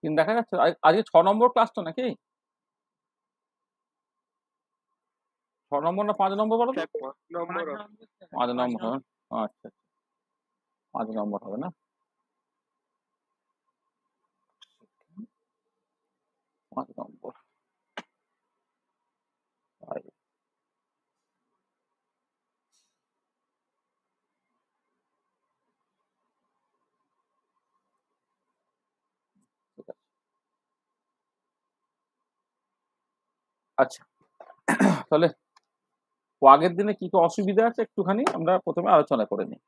3 দেখা যাচ্ছে? আজকে 6 নম্বর ক্লাস তো নাকি? 6 নম্বর না 5 নম্বর বলো তো? 5 নম্বর হবে। আচ্ছা, 5 নম্বর হবে না? 5 নম্বর। তাই, ঠিক আছে। আচ্ছা, তাহলে আগের দিনে কি অসুবিধা আছে একটুখানি আমরা প্রথমে আলোচনা করে নিই।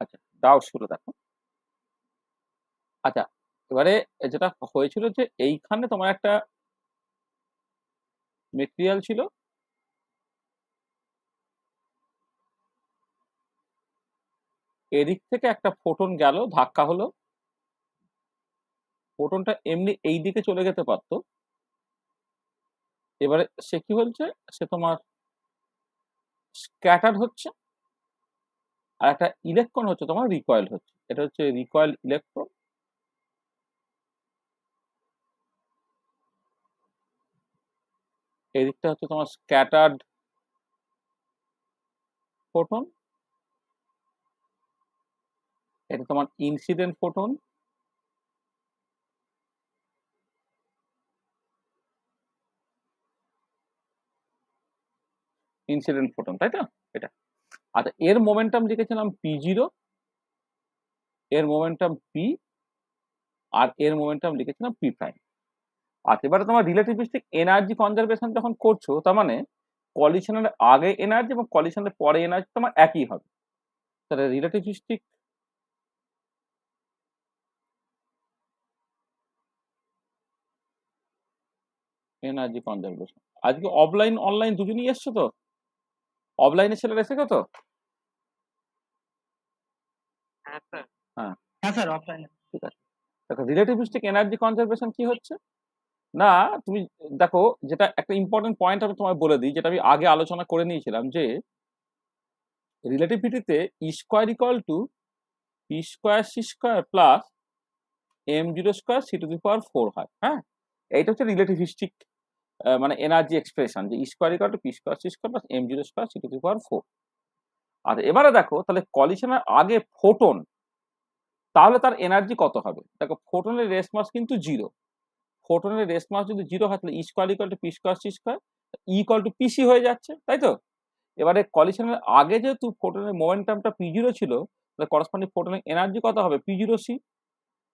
আচ্ছা, ডাউটস গুলো দেখো। আচ্ছা, এবারে যেটা হয়েছিল যে এইখানে তোমার একটা মেটেরিয়াল ছিল, এদিক থেকে একটা ফোটন গেল, ধাক্কা হলো, ফোটনটা এমনি এই দিকে চলে যেতে পারতো। এবারে সে কি হচ্ছে, সে তোমার স্ক্যাটার্ড হচ্ছে, আর একটা ইলেকট্রন হচ্ছে তোমার রিকয়েল হচ্ছে। এটা হচ্ছে রিকয়েল ইলেকট্রন। এদিকটা হচ্ছে তোমার স্ক্যাটার্ড ফোটন, এটা তোমার ইনসিডেন্ট ফোটন, ইনসিডেন্ট ফোটন, তাই তো? এটা আচ্ছা, এর মোমেন্টাম লিখেছিলাম p0, এর মোমেন্টাম p, আর এর মোমেন্টাম লিখেছিলাম p প্রাইম। আচ্ছা, এবারে তোমার রিলেটিভিস্টিক এনার্জি কনজারভেশন যখন করছো, তার মানে কলিশনের আগে এনার্জি এবং কলিশনের পরে এনার্জি তোমার একই হবে। তাহলে রিলেটিভিস্টিক এনার্জি কনজারভেশন, আজকে অফলাইন অনলাইন দুজনই এসছো তো? অফলাইনে ছেলেরা এসেছো তো? হ্যাঁ, হ্যাঁ স্যার, অফলাইনে। ঠিক আছে। দেখো, রিলেটিভিস্টিক এনার্জি কনজারভেশন কি হচ্ছে না, তুমি দেখো, যেটা একটা ইম্পর্টেন্ট পয়েন্ট আমি তোমায় বলে দিই, যেটা আমি আগে আলোচনা করে নিয়েছিলাম, যে রিলেটিভিটিতে E square equal to P square C square plus M zero square C to the power 4 হয়। হ্যাঁ, এইটা হচ্ছে রিলেটিভিস্টিক মানে এনার্জি এক্সপ্রেশন, যে E square equal to P square C square plus M zero square C to the power 4। আর এবারে দেখো, তাহলে কলিশনের আগে ফোটন, তাহলে তার এনার্জি কত হবে? দেখো, ফোটনের রেস মাস কিন্তু 0। ফোটনের রেস মাস যদি 0 হয়, তাহলে E square equal to P square C square, E equal to PC হয়ে যাচ্ছে, তাই তো? এবারে কলিশনের আগে যেহেতু ফোটনের মোমেন্টামটা p0 ছিল, তাহলে করসপন্ডিং ফোটনের এনার্জি কত হবে? p0c।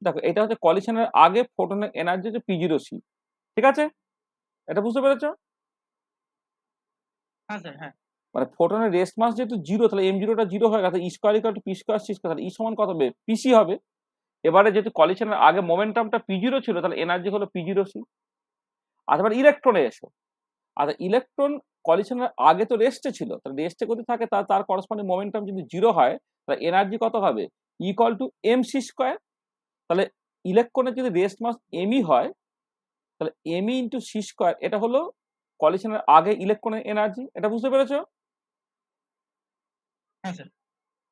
দেখো, এটা হচ্ছে কলিশনের আগে ফোটনের এনার্জি হচ্ছে p0c। ঠিক আছে? এটা বুঝতে পেরেছো? হ্যাঁ স্যার, হ্যাঁ। মানে ফোটনের রেস্ট মাস যেহেতু 0, তাহলে m0টা 0 হয়ে গেছে, E square equal to P square C square, তাহলে ই সমান কত হবে? পিসি হবে। এবারে যেহেতু কলিশনের আগে মোমেন্টামটা p0 ছিল, তাহলে এনার্জি হলো p0c। আচ্ছা, এবার ইলেকট্রনে এসো। আচ্ছা, ইলেকট্রন কলিশনের আগে তো রেস্টে ছিল, তাহলে রেস্টে যদি থাকে, তার করসপন্ডিং মোমেন্টাম যদি 0 হয়, তাহলে এনার্জি কত হবে? Equal to M C square. তাহলে ইলেকট্রনের যদি রেস্ট মাস এমই হয়, তাহলে এমই ইন্টু সি স্কোয়ার, এটা হলো কলিশনের আগে ইলেকট্রনের এনার্জি। এটা বুঝতে পেরেছো? হ্যাঁ স্যার।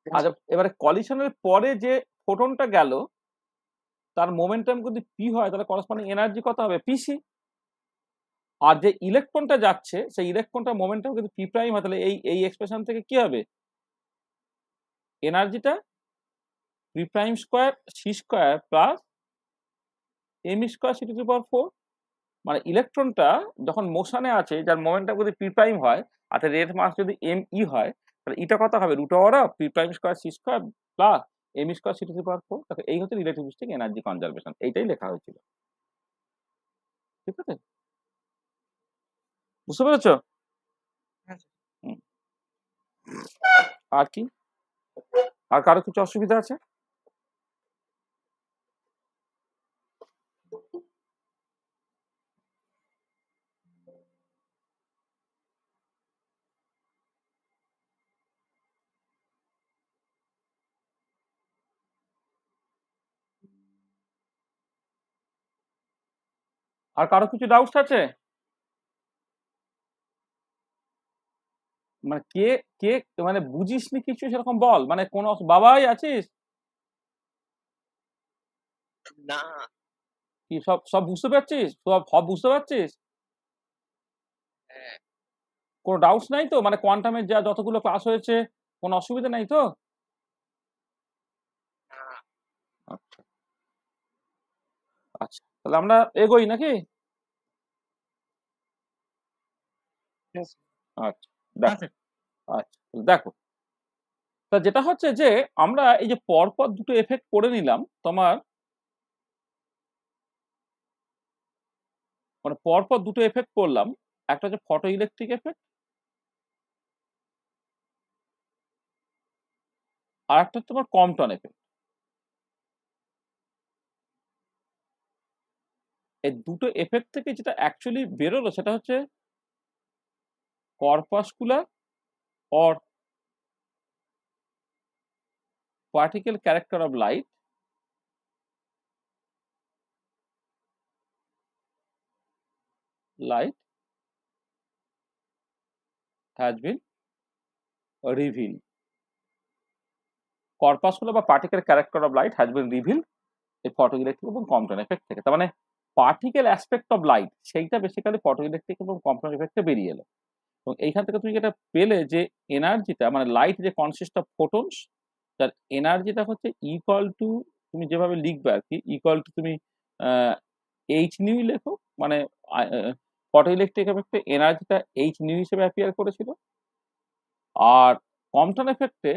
আচ্ছা, এবারে কলিশনের পরে যে ফোটনটা গেল, তার মোমেন্টাম যদি পি হয়, তাহলে করসপন্ডিং এনার্জি কত হবে? পিসি। আর যে ইলেকট্রনটা যাচ্ছে, সেই ইলেকট্রনটার মোমেন্টাম কিন্তু পি প্রাইম হয়, তাহলে এই এই এক্সপ্রেশন থেকে কি হবে? এনার্জিটা P prime square C square plus M square C to the power 4। মানে ইলেকট্রনটা যখন মোশনে আছে, যার মোমেন্টাম যদি পি প্রাইম হয়, আর রেট মাস যদি এম ই হয়, তাহলে এটা কত হবে? Root over of P prime square C square plus M square C to the power 4। দেখো, এই হচ্ছে রিলেটিভিস্টিক এনার্জি কনজারভেশন, এইটাই লেখা হয়েছিল। ঠিক আছে? বুঝতে পেরেছো? হ্যাঁ স্যার। হুম। আর কি, আর কারো কিছু অসুবিধা আছে? আর কারো কিছু ডাউটস আছে? মানে কে কে মানে বুঝিসনি কিছু সেরকম বল, মানে কোন বাবাই আছিস না। কি, সব সব বুঝতে পারছিস, সব সব বুঝতে পারছিস, হ্যাঁ। কোনো ডাউটস নাই তো, মানে কোয়ান্টামের যা যতগুলো ক্লাস হয়েছে কোনো অসুবিধা নাই তো? না। আচ্ছা আচ্ছা, তাহলে আমরা এগোই নাকি? Yes, আচ্ছা হ্যাঁ দেখো, স্যার। আচ্ছা তাহলে দেখো, তা যেটা হচ্ছে যে আমরা এই যে পরপর দুটো এফেক্ট পড়ে নিলাম তোমার, মানে পরপর দুটো এফেক্ট পড়লাম, একটা হচ্ছে ফটো ইলেকট্রিক এফেক্ট, আর একটা হচ্ছে তোমার কম্পটন এফেক্ট। এই দুটো এফেক্ট থেকে যেটা অ্যাকচুয়ালি বেরোলো সেটা হচ্ছে corpuscular or particle character of light light has been revealed. Corpuscular বা particle character of light has been reveal এই ফটো ইলেকট্রিক এবং কম্পটন এফেক্ট থেকে। তার মানে পার্টিকেল অ্যাসপেক্ট অফ লাইট সেইটা বেসিক্যালি ফটো ইলেকট্রিক এবং কম্পটন এফেক্টে বেরিয়ে এলো। এবং এইখান থেকে তুমি যেটা পেলে যে এনার্জিটা, মানে লাইট যে কনসিস্ট অফ ফোটনস, তার এনার্জিটা হচ্ছে ইকুয়াল টু, তুমি যেভাবে লিখবে আর কি, ইকুয়াল টু তুমি এইচ নিউ লেখো, মানে ফটো ইলেকট্রিক এফেক্টে এনার্জিটা এইচ নিউ হিসেবে অ্যাপিয়ার করেছিল, আর কম্পটন এফেক্টে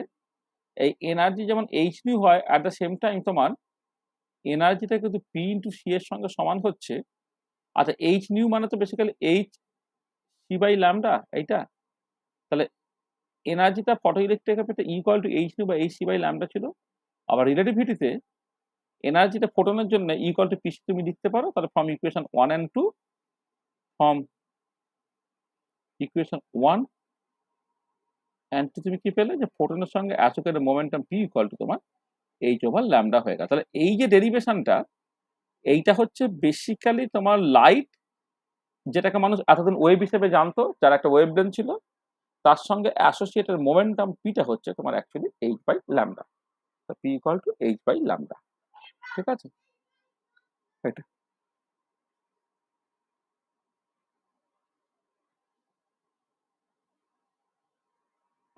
এই এনার্জি যেমন এইচ নিউ হয়, অ্যাট দ্য সেম টাইম তোমার এনার্জিটা কিন্তু পি ইন্টু সি এর সঙ্গে সমান হচ্ছে। আচ্ছা, এইচ নিউ মানে তো basically H C by lambda এইটা, তাহলে এনার্জিটা ফটো ইলেকট্রিক এফেক্টে ইকুয়াল টু এইচ নিউ বা এইচ সি বাই ল্যামডা ছিল। আবার রিলেটিভিটিতে এনার্জিটা ফোটনের জন্য ইকুয়াল টু পিসি তুমি লিখতে পারো, তাহলে from equation 1 and 2, from equation 1 and 2 তুমি কি পেলে যে ফোটনের সঙ্গে associated momentum P equal to তোমার এইচ ওভার ল্যামডা হয়ে গেল। তাহলে এই যে ডেরিভেশনটা, এইটা হচ্ছে বেসিক্যালি তোমার লাইট, যেটাকে মানুষ এতদিন ওয়েভ হিসেবে জানতো, যার একটা ওয়েভ লেন্থ ছিল, তার সঙ্গে অ্যাসোসিয়েটেড মোমেন্টাম পিটা হচ্ছে তোমার actually H by lambda, P equal to H by lambda. ঠিক আছে, এটা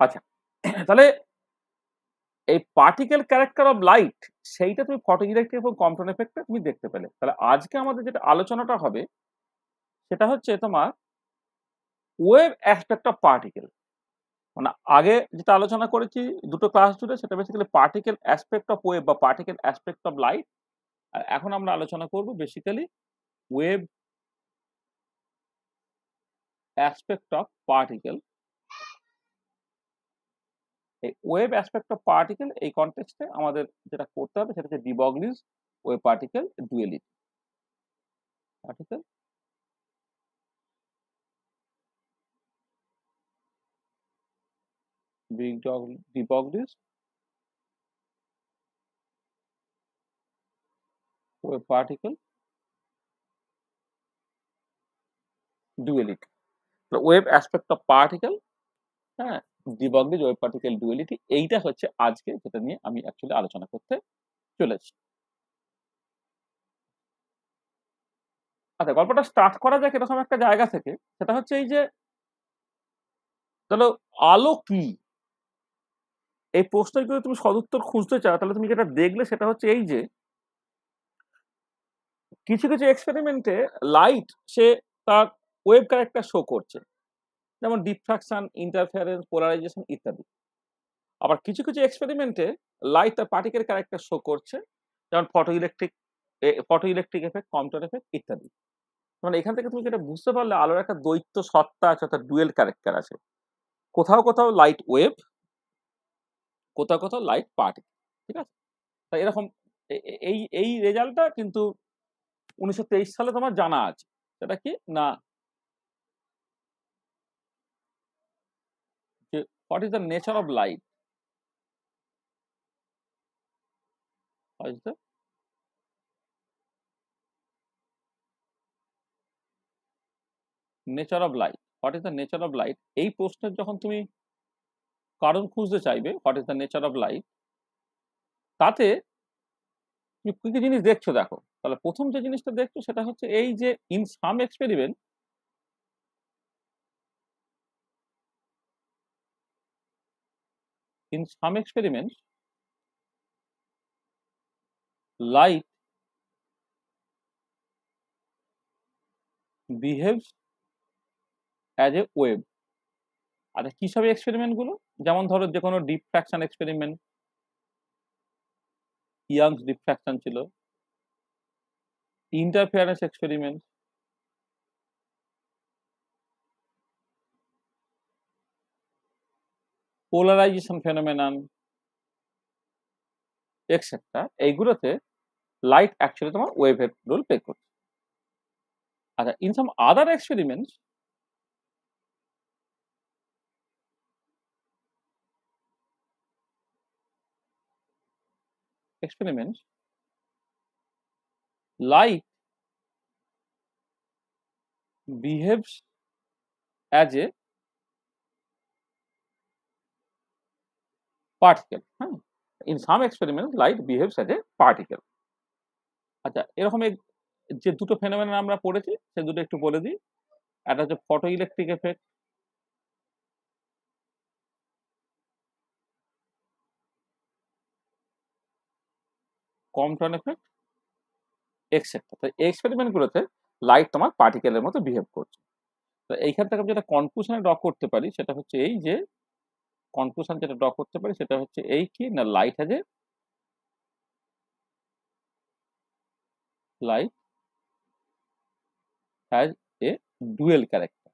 আচ্ছা। তাহলে এই পার্টিকেল ক্যারেক্টার অফ লাইট সেইটা তুমি ফটো ইলেকট্রিক এবং কম্পটন এফেক্টে তুমি দেখতে পেলে। তাহলে আজকে আমাদের যেটা আলোচনাটা হবে সেটা হচ্ছে তোমার ওয়েভ অ্যাসপেক্ট অফ পার্টিকেল। মানে আগে যেটা আলোচনা করেছি দুটো ক্লাস জুড়ে, সেটা basically particle aspect of wave বা পার্টিকেল অ্যাসপেক্ট অফ লাইট। আর এখন আমরা আলোচনা করব basically wave aspect of particle. এই ওয়েভ অ্যাসপেক্ট অফ পার্টিকেল এই কনটেক্সটে আমাদের যেটা করতে হবে সেটা হচ্ছে de Broglie's wave particle duality. Particle de Broglie's wave particle duality, wave aspect of particle, হ্যাঁ, de Broglie's wave particle duality, এইটা হচ্ছে আজকে যেটা নিয়ে আমি অ্যাকচুয়ালি আলোচনা করতে চলেছি। আচ্ছা, গল্পটা স্টার্ট করা যাক এরকম একটা জায়গা থেকে, সেটা হচ্ছে এই যে চলো, আলো কি, এই প্রশ্নের যদি তুমি সদুত্তর খুঁজতে চাও তাহলে তুমি যেটা দেখলে সেটা হচ্ছে এই যে কিছু কিছু এক্সপেরিমেন্টে লাইট সে তার ওয়েভ ক্যারেক্টার শো করছে, যেমন ডিফ্রাকশন, ইন্টারফারেন্স, পোলারাইজেশন ইত্যাদি। আবার কিছু কিছু এক্সপেরিমেন্টে লাইট তার পার্টিকেল ক্যারেক্টার শো করছে, যেমন photo electric effect, Compton effect ইত্যাদি। মানে এখান থেকে তুমি যেটা বুঝতে পারলে আলোর একটা দ্বৈত সত্তা আছে, অর্থাৎ ডুয়েল ক্যারেক্টার আছে। কোথাও কোথাও লাইট ওয়েভ, কোথাও কোথাও লাইট পার্টিকেল। ঠিক আছে, তাই এরকম এই এই রেজাল্টটা কিন্তু 1923 সালে তোমার জানা আছে। সেটা কি না, যে what is the nature of light, what is the nature of light, what is the nature of light, এই প্রশ্নের যখন তুমি কারণ খুঁজতে চাইবে, what is the nature of light, তাতে তুমি কি কি জিনিস দেখছো দেখো। তাহলে প্রথম যে জিনিসটা দেখছো সেটা হচ্ছে এই যে in some experiment light behaves as a wave। আচ্ছা কি সব এক্সপেরিমেন্ট গুলো? যেমন ধরো যে কোনো ডিফ্র্যাকশন এক্সপেরিমেন্ট, ইয়াংস ডিফ্র্যাকশন ছিল, interference experiment, polarisation phenomenon etcetera, এইগুলোতে লাইট অ্যাকচুয়ালি তোমার ওয়েভের রোল প্লে করছে। আচ্ছা in some other experiments light behaves as a particle। হ্যাঁ, in some experiments light behaves as a particle। আচ্ছা এরকম যে দুটো ফেনোমেনন আমরা পড়েছি সে দুটো একটু বলে দিই। একটা হচ্ছে photo electric effect, Compton effect etcetera. তো এই এক্সপেরিমেন্ট গুলোতে লাইট তোমার পার্টিকেলের মতো বিহেভ করছে। তো এইখান থেকে আমি যেটা কনক্লুশনে ড্র করতে পারি সেটা হচ্ছে এই যে কনক্লুশন যেটা ড্র করতে পারি সেটা হচ্ছে এই কি না, light has a dual character.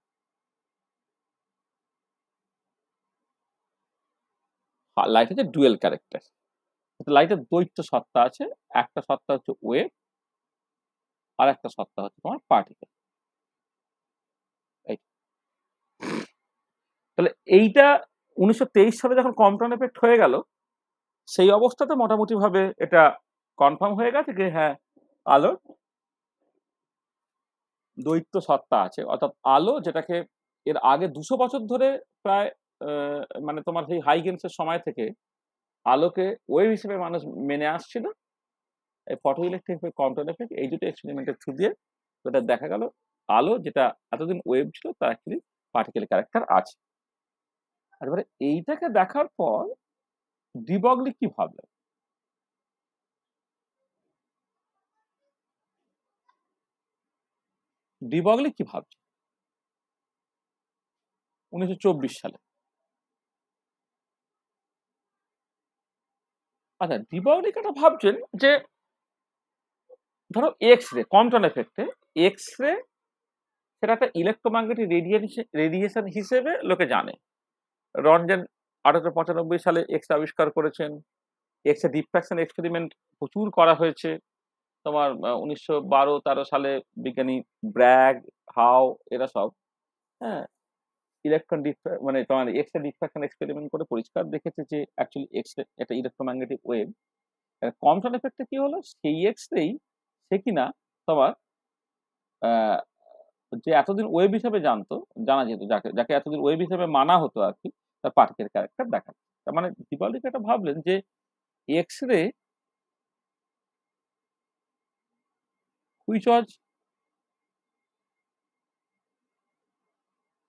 Light হচ্ছে ডুয়েল ক্যারেক্টার। লাইটের দ্বৈত সত্তা আছে, একটা সত্তা হচ্ছে ওয়েভ আর একটা সত্তা হচ্ছে তোমার পার্টিকেল। তাহলে এইটা 1923 সালে যখন কম্পটন এফেক্ট হয়ে গেল সেই অবস্থাতে মোটামুটি ভাবে এটা কনফার্ম হয়ে গেছে যে হ্যাঁ আলোর দ্বৈত সত্তা আছে। অর্থাৎ আলো যেটাকে এর আগে 200 বছর ধরে প্রায় মানে তোমার সেই হাইগেন্সের সময় থেকে আলোকে ওয়েভ হিসেবে মানুষ মেনে আসছিল, এই ফটো ইলেকট্রিক কম্পটন এফেক্ট এই দুটো এক্সপেরিমেন্টের থ্রু দিয়ে যেটা দেখা গেল আলো যেটা এতদিন ওয়েভ ছিল তার অ্যাকচুয়ালি পার্টিকেল ক্যারেক্টার আছে। এবারে এইটাকে দেখার পর ডি ব্রগলি কি ভাবলেন? ডি ব্রগলি কি ভাবছে 1924 সালে? আচ্ছা ডি ব্রগলি একটা ভাবছেন যে ধরো X ray, Compton এফেক্টে X ray সেটা একটা ইলেকট্রোম্যাগনেটিক রেডিয়েশন হিসেবে লোকে জানে। রনজেন 1895 সালে এক্স আবিষ্কার করেছেন। এক্স রে ডিফ্র্যাকশন এক্সপেরিমেন্ট প্রচুর করা হয়েছে। তোমার 1912-13 সালে বিজ্ঞানী ব্র্যাগ, হাও এরা সব হ্যাঁ ইলেকট্রন মানে তোমার এক্স রে ডিফ্র্যাকশন এক্সপেরিমেন্ট করে পরিষ্কার দেখেছে যে অ্যাকচুয়ালি এক্স রে একটা ইলেকট্রোম্যাগনেটিক ওয়েভ। কম্পটন এফেক্টে কি হলো, সেই এক্স রেই সে কিনা তোমার যে এতদিন ওয়েভ হিসেবে জানা যেত, যাকে যাকে এতদিন ওয়েভ হিসেবে মানা হতো আর কি, তার পার্টিকেল ক্যারেক্টার দেখা। তার মানে দীপাবলিকে এটা ভাবলেন যে X ray which was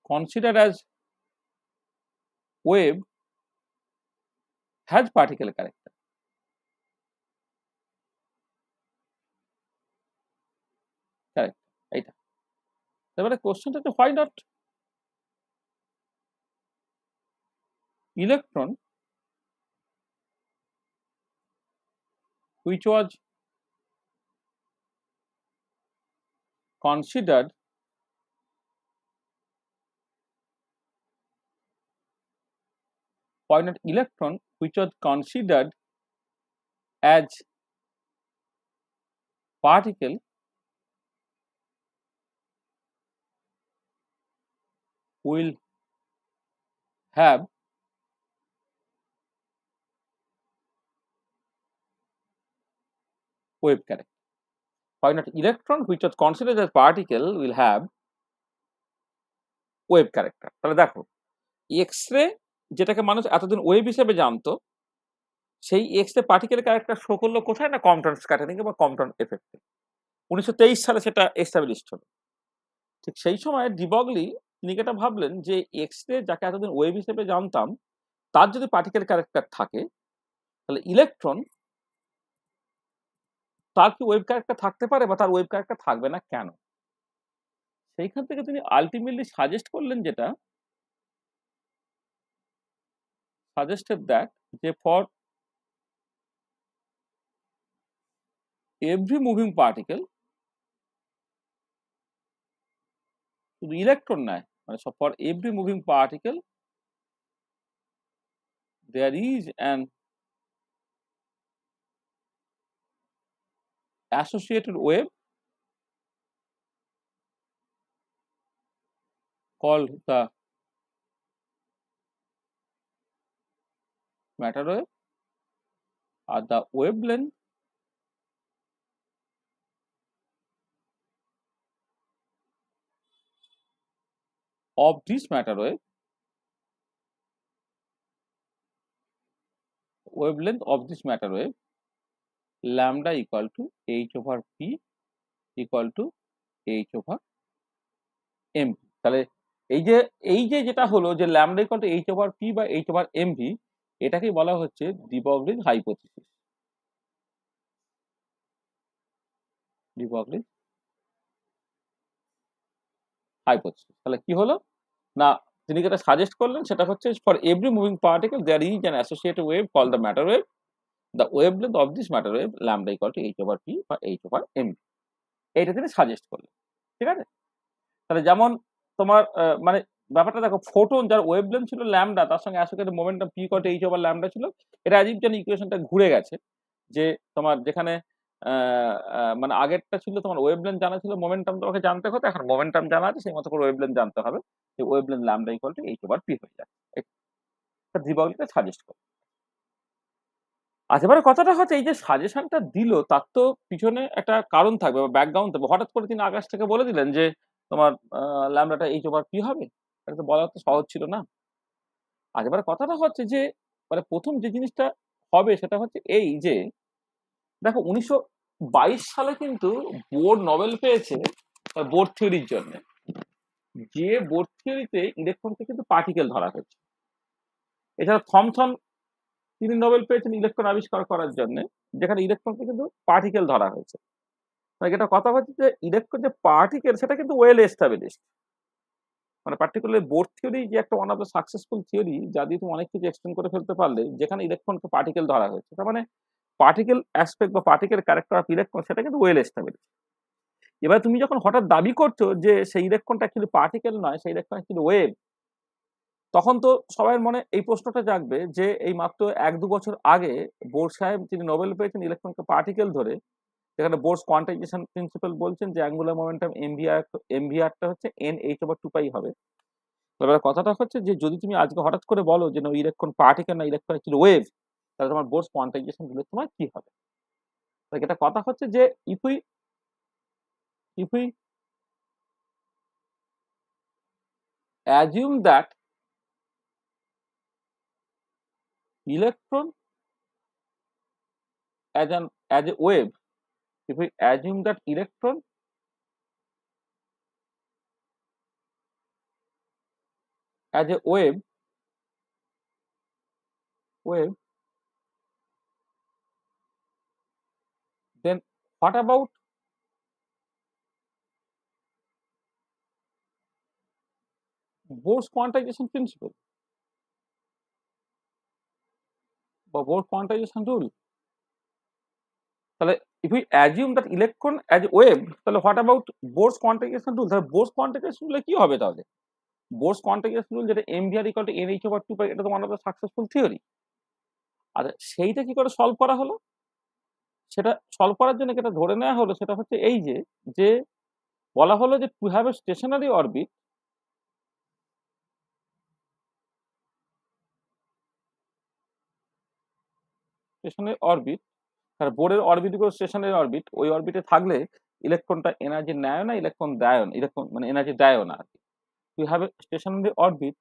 considered as wave has particle character. Correct, এইটা। এবারে কোশ্চেনটা হচ্ছে why not electron which was considered why not electron which was considered as particle will have wave character? Why not electron which was considered as particle will have wave character? তাহলে দেখো X ray যেটাকে মানুষ এতদিন wave হিসেবে জানতো, সেই X ray particle character show করলো কোথায়? না কম্পটন স্ক্যাটারিং বা কম্পটন এফেক্টে। 1923 সালে সেটা এস্টাবলিশড হলো। ঠিক সেই সময় ডিবগলি তিনি এটা ভাবলেন যে এক্স রে যাকে এতদিন ওয়েভ হিসেবে জানতাম, তার যদি পার্টিকেল ক্যারেক্টার থাকে, তাহলে ইলেকট্রন তার কি ওয়েভ ক্যারেক্টার থাকতে পারে বা তার ওয়েভ ক্যারেক্টার থাকবে না কেন? সেইখান থেকে তিনি আল্টিমেটলি সাজেস্ট করলেন যেটা, suggested that যে for every moving particle, শুধু ইলেকট্রন নয়, মানে for every moving particle there is an associated wave called the matter wave, or the wavelength of this matter wave, wavelength of this matter wave, lambda equal to h over p equal to h over m. তাহলে এই যে যেটা হলো যে lambda equal to h over p বা h over mv, এটাকেই বলা হচ্ছে ডিবগলির হাইপোথিসিস। ডিবগলির হাইপোথিসিস তাহলে কি হলো না, তিনি যেটা সাজেস্ট করলেন সেটা হচ্ছে for every moving particle there is an associated wave call the matter wave, the wavelength of this matter wave lambda equal to H over P বা এইচ ওভার এম। এইটা তিনি সাজেস্ট করলেন, ঠিক আছে। তাহলে যেমন তোমার মানে ব্যাপারটা দেখো, ফোটন যার ওয়েভলেন্থ ছিল ল্যামডা, তার সঙ্গে associated momentum P equal to H over lambda ছিল, এটা অ্যাজ ইফ যেন ইকুয়েশনটা ঘুরে গেছে, যে তোমার যেখানে মানে আগেরটা ছিল তোমার ওয়েভলেন্থ জানা ছিল, মোমেন্টাম তোমাকে জানতে হতো, এখন মোমেন্টাম জানা আছে, সেই মতো করে ওয়েভলেন্থ জানতে হবে, যে wavelength lambda equal to H over P হয়ে যায়। এটা ডিবগলিকে সাজেস্ট করে। আচ্ছা, এবারে কথাটা হচ্ছে এই যে সাজেশনটা দিল তার তো পিছনে একটা কারণ থাকবে বা ব্যাকগ্রাউন্ড থাকবে। হঠাৎ করে তিনি আকাশ থেকে বলে দিলেন যে তোমার ল্যামডাটা এইচ ওভার পি হবে, এটা তো বলা তো সহজ ছিল না। আজ এবারে কথাটা হচ্ছে যে মানে প্রথম যে জিনিসটা হবে সেটা হচ্ছে এই যে দেখো 1922 সালে কিন্তু বোর্ড নোবেল পেয়েছে বোর্ড থিওরির জন্য, যে বোর্ড থিওরিতে ইলেকট্রনকে কিন্তু পার্টিকেল ধরা হয়েছে। এছাড়া থমসন তিনি নোবেল পেয়েছেন ইলেকট্রন আবিষ্কার করার জন্য, যেখানে ইলেকট্রনকে কিন্তু পার্টিকেল ধরা হয়েছে। মানে এটা কথা হচ্ছে যে ইলেকট্রন যে পার্টিকেল সেটা কিন্তু ওয়েল এস্টাবলিশড, মানে পার্টিকুলার বোর্ড থিওরি যে একটা one of the successful theory, যা দিয়ে তুমি অনেক কিছু এক্সপ্লেন করে ফেলতে পারলে, যেখানে ইলেকট্রনকে পার্টিকেল ধরা হয়েছে, তার মানে পার্টিকেল অ্যাসপেক্ট বা পার্টিকেল ক্যারেক্টার অফ ইলেকট্রন সেটা কিন্তু ওয়েল এস্টাবলিশড। এবার তুমি যখন হঠাৎ দাবি করছো যে সেই ইলেকট্রনটা অ্যাকচুয়ালি পার্টিকেল নয়, সেই ইলেকট্রন অ্যাকচুয়ালি ওয়েভ, তখন তো সবার মনে এই প্রশ্নটা জাগবে যে এই মাত্র 1-2 বছর আগে বোর সাহেব তিনি নোবেল পেয়েছেন ইলেকট্রনকে পার্টিকেল ধরে, যেখানে বোর্স কোয়ান্টাইজেশন প্রিন্সিপাল বলছেন যে অ্যাঙ্গুলার মোমেন্টাম এমভিআরটা হচ্ছে এন এইচ ওভার 2 পাই হবে। এবার কথাটা হচ্ছে যে যদি তুমি আজকে হঠাৎ করে বলো যে না ইলেকট্রন পার্টিকেল না, ইলেকট্রন অ্যাকচুয়ালি ওয়েভ, তাহলে তোমার বোর্স কোয়ান্টাইজেশন দিলে তোমার কি হবে? এটা কথা হচ্ছে যে if we assume that electron as a wave, if we assume that electron as a wave, then what about Bohr's quantization principle বা Bohr's quantization rule? তাহলে if we assume that electron as a wave, তাহলে what about Bohr's quantization rule? তাহলে Bohr's quantization rule কি হবে তাহলে? Bohr's quantization rule যেটা mvr equal to nh over 2 পাই, এটা তো one of the successful theory। আর সেইটা কি করে সলভ করা হলো? সেটা সলভ করার জন্য যেটা ধরে নেওয়া হলো সেটা হচ্ছে এই যে বলা হলো যে to have a stationary orbit, আর বোর্ডের অরবিট গুলো স্টেশনারি অরবিট, ওই অরবিটে থাকলে ইলেকট্রনটা এনার্জি নেয় না, ইলেকট্রন দেয় না, ইলেকট্রন মানে এনার্জি দেয়ও না। To have a stationary orbit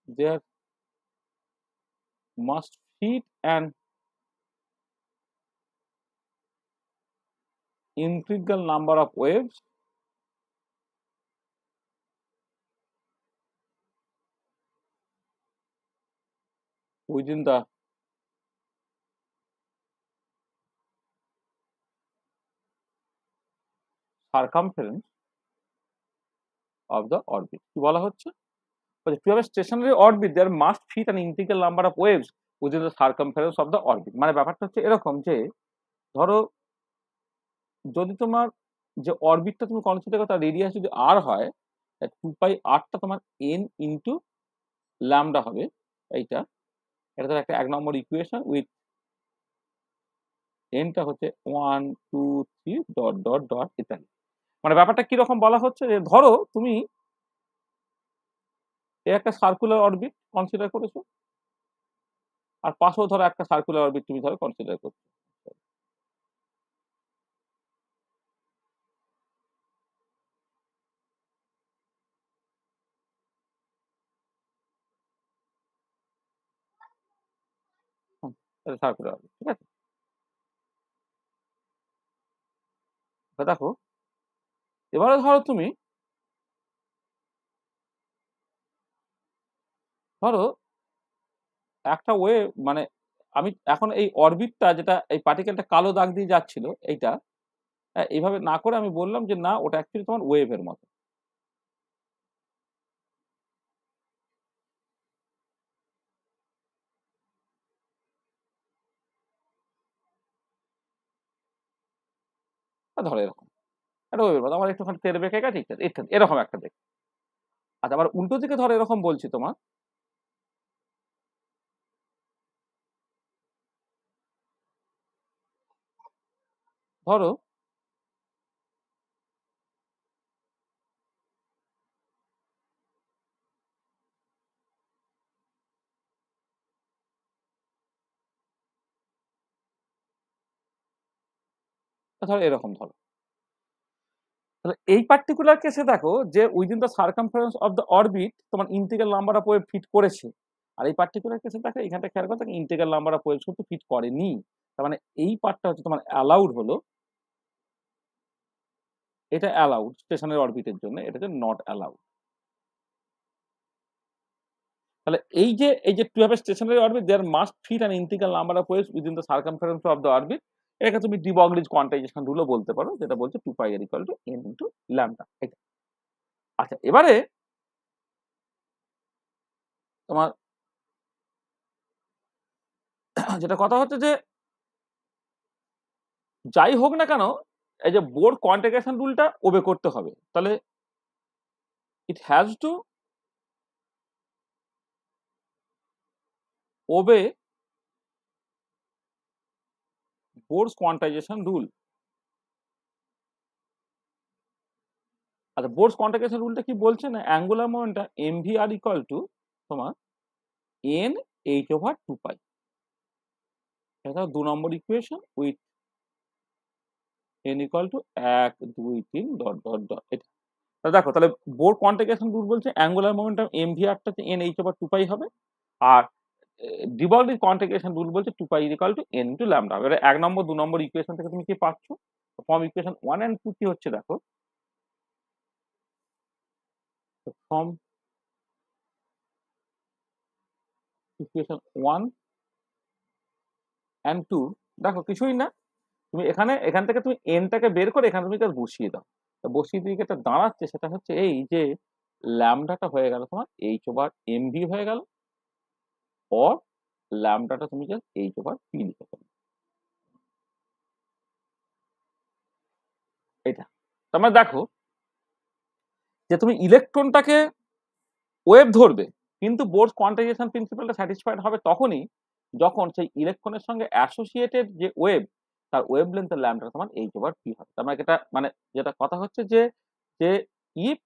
there must fit an integral number of waves within the circumference of the orbit. কি বলা হচ্ছে? To have a stationary orbit, there must fit an integral number of waves within the circumference of the orbit. মানে ব্যাপারটা হচ্ছে এরকম যে ধরো যদি তোমার যে অরবিটটা তুমি কনসিডার করো তার রেডিয়াস যদি r হয়, 2πr তোমার n ইন্টু ল্যামডা হবে। এইটা এটা ধর একটা 1 নম্বর ইকুয়েশন উইথ nটা হচ্ছে 1 2 3 ডট ডট ডট ইত্যাদি। মানে ব্যাপারটা কিরকম বলা হচ্ছে যে ধরো তুমি একটা সার্কুলার অরবিট কনসিডার করেছো, আর পাশেও ধরো একটা সার্কুলার অরবিট তুমি ধরো কনসিডার করছো। সার্কুলার অরবিট, ঠিক আছে? দেখো এবারে ধরো তুমি ধরো একটা ওয়ে, মানে আমি এখন এই অরবিটটা যেটা এই পার্টিকেলটা কালো দাগ দিয়ে যাচ্ছিল এইটা, এইভাবে না করে আমি বললাম যে না ওটা অ্যাকচুয়ালি তোমার ওয়েভের মতো। ধরো এরকম একটা ওয়েভের মতো আমার একটুখানি তেড়ে বেঁকে গেছে ইত্যাদি ইত্যাদি এরকম একটা দেখ। আচ্ছা আবার উল্টো দিকে ধরো এরকম বলছি তোমার, ধরো ধরো এরকম ধরো, তাহলে এই পার্টিকুলার কেসে দেখো যে within the circumference of the orbit তোমার integral number of wave fit করেছে, আর এই পার্টিকুলার কেসে দেখো এখানটা খেয়াল করো ইন্টিগ্রাল নাম্বার অফ ওয়েভ কিন্তু ফিট করেনি। তার মানে এই পার্টটা হচ্ছে তোমার অ্যালাউড হলো, এটা অ্যালাউড স্টেশনারি অরবিটের জন্য, এটা হচ্ছে নট অ্যালাউড। তাহলে এই যে to have a stationary orbit there must fit an integral number of waves within the circumference of the orbit, এটাকে তুমি ডি ব্রগলিজ কোয়ান্টাইজেশন রুলও বলতে পারো, যেটা বলছে 2πr equal to n into lambda. আচ্ছা এবারে তোমার যেটা কথা হচ্ছে যে যাই হোক না কেন এই যে বোর কোয়ান্টিফিকেশন রুলটা ওবে করতে হবে, তাহলে it has to obey Bohr's quantization rule. আচ্ছা বোরস কোয়ান্টিফিকেশন রুলটা কি বলছে না, অ্যাঙ্গুলার মোমেন্টটা mvr ইকুয়াল টু তোমার n h/2π, এটা 2 নম্বর equation with n equal to 1 2 3 dot dot dot. এটা তাহলে দেখো তাহলে বোর কোয়ান্টিফিকেশন রুল বলছে অ্যাঙ্গুলার মোমেন্টাম mvrটা n h/2π হবে, আর ডি ব্রগলি কোয়ান্টিফিকেশন রুল বলছে 2π equal to n into lambda. এবারে 1 নম্বর 2 নম্বর ইকুয়েশন থেকে তুমি কি পাচ্ছ? ফর্ম ইকুয়েশন 1 and 2 কি হচ্ছে দেখো, ফর্ম ইকুয়েশন 1 and 2 দেখো কিছুই না, তুমি এখান থেকে তুমি এনটাকে বের করে এখানে তুমি জাস্ট বসিয়ে দাও, বসিয়ে দিয়ে যেটা দাঁড়াচ্ছে সেটা হচ্ছে এই যে ল্যামডাটা হয়ে গেল তোমার h/mv হয়ে গেল, অর ল্যামডাটা তুমি জাস্ট h/p লিখে ফেলো। এটা তার মানে দেখো যে তুমি ইলেকট্রনটাকে ওয়েভ ধরবে, কিন্তু বোরস কোয়ান্টাইজেশন প্রিন্সিপালটা স্যাটিসফাইড হবে তখনই যখন সেই ইলেকট্রনের সঙ্গে অ্যাসোসিয়েটেড যে ওয়েভ তার ওয়েভ লেন্থের ল্যামডা তোমার h/p হবে। তার মানে এটা মানে যেটা কথা হচ্ছে যে যে ইফ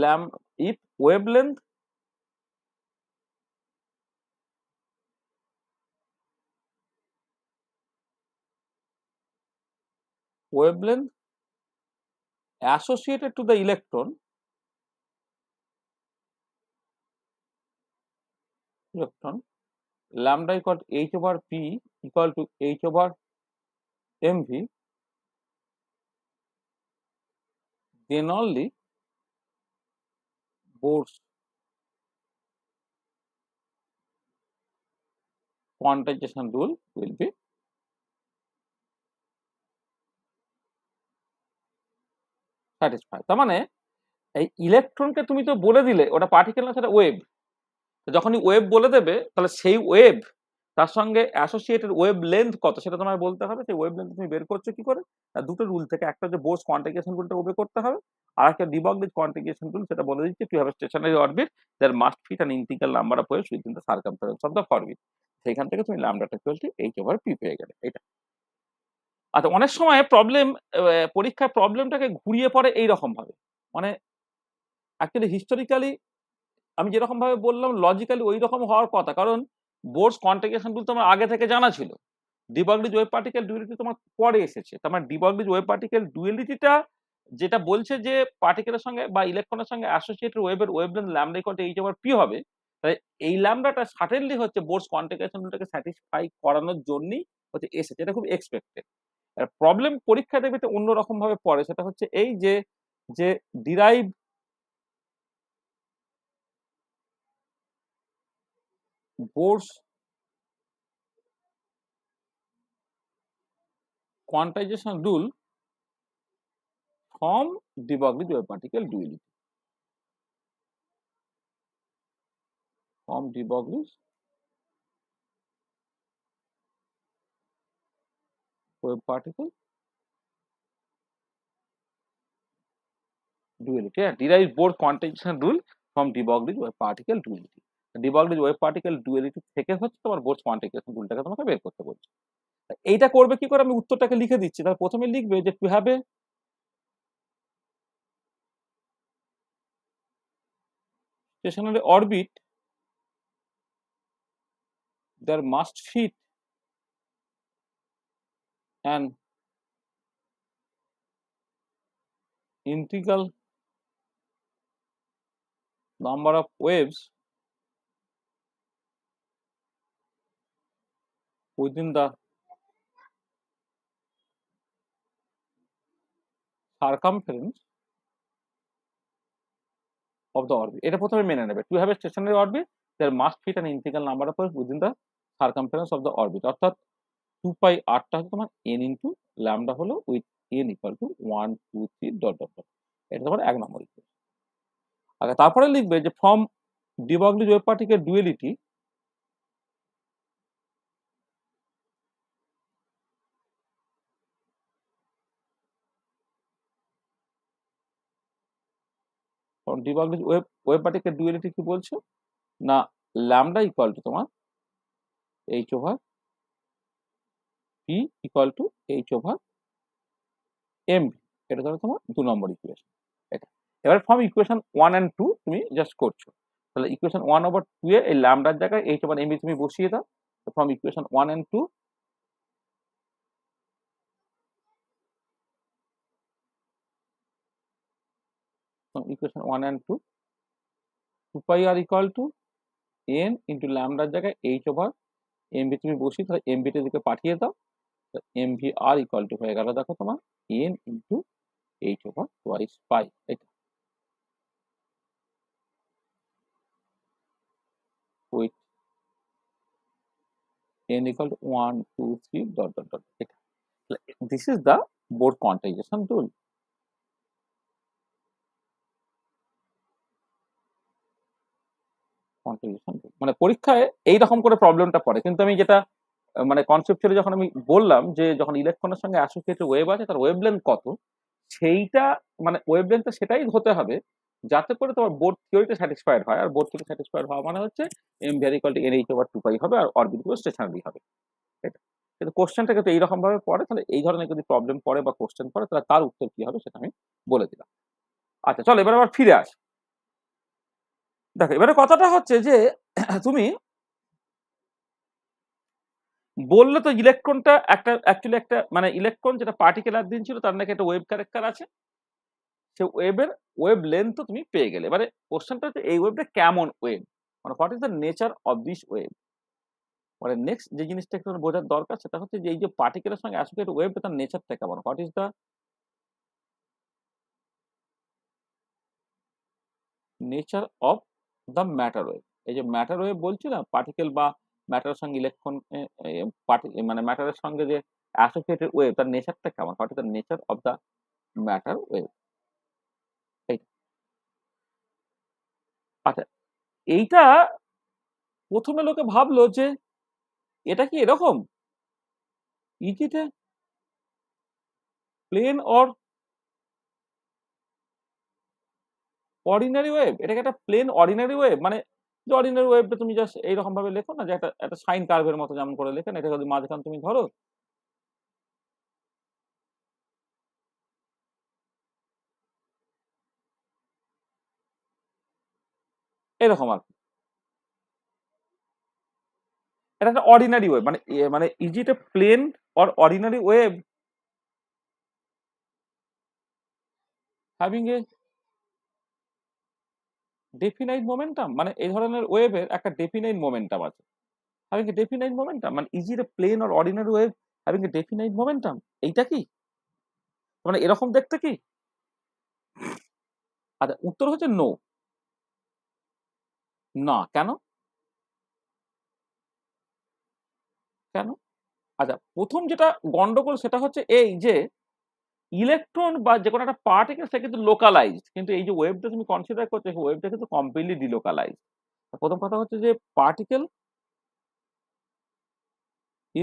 ল্যাম if wavelength wavelength associated to the electron electron, lambda equal to h over p equal to h over mv, then only Bohr's quantization rule will be satisfied. তার মানে এই ইলেকট্রনকে তুমি তো বলে দিলে ওটা পার্টিকেল না, সেটা ওয়েভ। যখনই ওয়েভ বলে দেবে তাহলে সেই ওয়েভ তার সঙ্গে অ্যাসোসিয়েটেড ওয়েভ লেন্থ কত সেটা তোমায় বলতে হবে। সেই ওয়েভ লেন্থ তুমি বের করছো কি করে? দুটো রুল থেকে, একটা হচ্ছে বোর্স কোয়ান্টিফিকেশন রুলটা ওবে করতে হবে, আর একটা ডি ব্রগলির কোয়ান্টিফিকেশন রুল, সেটা বলে দিচ্ছে to have a stationary orbit there must fit an integral number of waves within the circumference of the orbit. সেইখান থেকে তুমি ল্যামডাটা equal to H over p পেয়ে গেলে। এটা আচ্ছা, অনেক সময় প্রবলেম, পরীক্ষায় প্রবলেমটাকে ঘুরিয়ে পড়ে এইরকম ভাবে, মানে অ্যাকচুয়ালি হিস্টোরিক্যালি আমি যেরকম ভাবে বললাম লজিক্যালি ওই রকম হওয়ার কথা, কারণ বোর্স কোয়ান্টিফিকেশন রুল তোমার আগে থেকে জানা ছিল। D Broglie's wave particle duality তোমার পরে এসেছে। তার মানে ডি ব্রগলিজ ওয়েভ পার্টিকেল ডুয়ালিটিটা যেটা বলছে যে পার্টিকেলের সঙ্গে বা ইলেকট্রনের সঙ্গে অ্যাসোসিয়েটেড ওয়েভের wavelength lambda equal to H over P হবে। তাই এই ল্যামডাটা সার্টেনলি হচ্ছে বোর্স কোয়ান্টিফিকেশন রুলটাকে স্যাটিসফাই করানোর জন্যই হচ্ছে এসেছে। এটা খুব এক্সপেক্টেড। প্রবলেম পরীক্ষা দেবে অন্যরকম ভাবে পড়ে, সেটা হচ্ছে এই যে যে derive Bohr's quantization rule from de Broglie wave particle duality. From de Broglie's wave particle duality. Yeah, derive both quantization rule from de Broglie's wave particle duality. de Broglie's wave particle duality থেকে হচ্ছে তোমার Bohr's quantification রুলটাকে তোমাকে বের করতে বলছে। এইটা করবে কি করে? আমি উত্তরটাকে লিখে দিচ্ছি। তাহলে প্রথমে লিখবে যে to have A stationary orbit there must fit an integral number of waves within the circumference of the orbit. এটা প্রথমে মেনে নেবে। To have a stationary orbit there must fit an integral number of waves within the circumference of the orbit. অর্থাৎ 2 pi আরটা হচ্ছে তোমার n into lambda হলো with n equal to 1 2 3 dot dot dot. এটা তোমার এক নম্বর ইকুয়েশন। আচ্ছা, তারপরে লিখবে যে from de Broglie's wave particle duality de Broglie's wave particle duality কি বলছে না, ল্যামডা ইকুয়াল টু তোমার H over P equal to H over M. এটা ধরো তোমার 2 নম্বর ইকুয়েশন। এটা এবার ফ্রম ইকুয়েশন 1 and 2 তুমি জাস্ট করছো। তাহলে ইকুয়েশন 1 ওভার 2 এ এই ল্যামডার জায়গায় এইচ ওভার এম তুমি বসিয়ে দাও। From equation 1 and 2 equation 1 and 2 2 pi r equal to n into ল্যামডার জায়গায় এইচ ওভার এম ভি তুমি বসিয়ে তাহলে এম ভিটা দিকে পাঠিয়ে দাও। M V R equal to হয়ে গেল দেখো তোমার n into H over twice pi. এটা with n equal to 1 2 3 dot dot dot. এটা this is the Bohr quantization rule. মানে পরীক্ষায় এইরকম করে প্রবলেমটা পড়ে। কিন্তু আমি যেটা মানে কনসেপচুয়ালি যখন আমি বললাম যে যখন ইলেকট্রনের সঙ্গে অ্যাসোসিয়েটেড ওয়েভ আছে তার ওয়েভলেন্থ কত, সেইটা মানে ওয়েভলেন্থটা সেটাই হতে হবে যাতে করে তোমার বোর থিওরিটা স্যাটিসফাইড হয়। আর বোর থিওরি স্যাটিসফাইড হওয়া মানে হচ্ছে M V R equal to N H over 2 pi হবে আর অরবিটগুলো স্টেশনারি হবে। এটা কিন্তু কোশ্চেনটা কিন্তু এইরকম ভাবে পড়ে। তাহলে এই ধরনের যদি প্রবলেম পড়ে বা কোশ্চেন পড়ে তাহলে তার উত্তর কি হবে সেটা আমি বলে দিলাম। আচ্ছা চলো এবার আবার ফিরে আসি। দেখো এবারে কথাটা হচ্ছে যে তুমি বললে তো ইলেকট্রনটা একটা অ্যাকচুয়ালি একটা মানে ইলেকট্রন যেটা পার্টিকুলার দিন ছিল তার নাকি একটা ওয়েভ ক্যারেক্টার আছে, সে ওয়েভের ওয়েভ লেন্থ তো তুমি পেয়ে গেলে। এবারে কোশ্চেনটা হচ্ছে এই ওয়েভটা কেমন ওয়েভ। মানে what is the nature of this wave. মানে নেক্সট যে জিনিসটা একটু বোঝার দরকার সেটা হচ্ছে যে এই যে পার্টিকেলের সঙ্গে অ্যাসোসিয়েটেড ওয়েভটা তার নেচারটা কেমন, what is the nature of the matter wave. এই যে ম্যাটার ওয়েভ বলছি না, পার্টিকেল বা ম্যাটারের সঙ্গে ইলেকট্রন মানে ম্যাটারের সঙ্গে যে অ্যাসোসিয়েটেড ওয়েভ তার নেচারটা কেমন, what is the nature of the matter wave. আচ্ছা, এইটা প্রথমে লোকে ভাবলো যে এটা কি এরকম, is it a plane or ordinary wave. এটাকে একটা প্লেন অর্ডিনারি ওয়েভ, মানে যে অর্ডিনারি ওয়েভটা তুমি জাস্ট এইরকম ভাবে লেখো না, যে একটা একটা সাইন কার্ভের মতো যেমন করে লেখেন, এটা যদি মাঝখান তুমি ধরো এরকম আর কি। এটা একটা অর্ডিনারি ওয়েভ, মানে মানে is it a plane or ordinary wave having a definite momentum. মানে এই ধরনের ওয়েভের একটা ডেফিনাইট মোমেন্টাম আছে, হ্যাভিং এ ডেফিনাইট মোমেন্টাম, মানে is it a plane or ordinary wave having a definite momentum. এইটা কি মানে এরকম দেখতে কি? আচ্ছা, উত্তর হচ্ছে নো, না। কেন কেন? আচ্ছা, প্রথম যেটা গন্ডগোল সেটা হচ্ছে এই যে ইলেকট্রন বা যে কোনো একটা পার্টিকেল সে কিন্তু লোকালাইজড, কিন্তু এই যে ওয়েভটা তুমি কনসিডার করছো ওয়েভটা কিন্তু কমপ্লিটলি ডিলোকালাইজড। প্রথম কথা হচ্ছে যে particle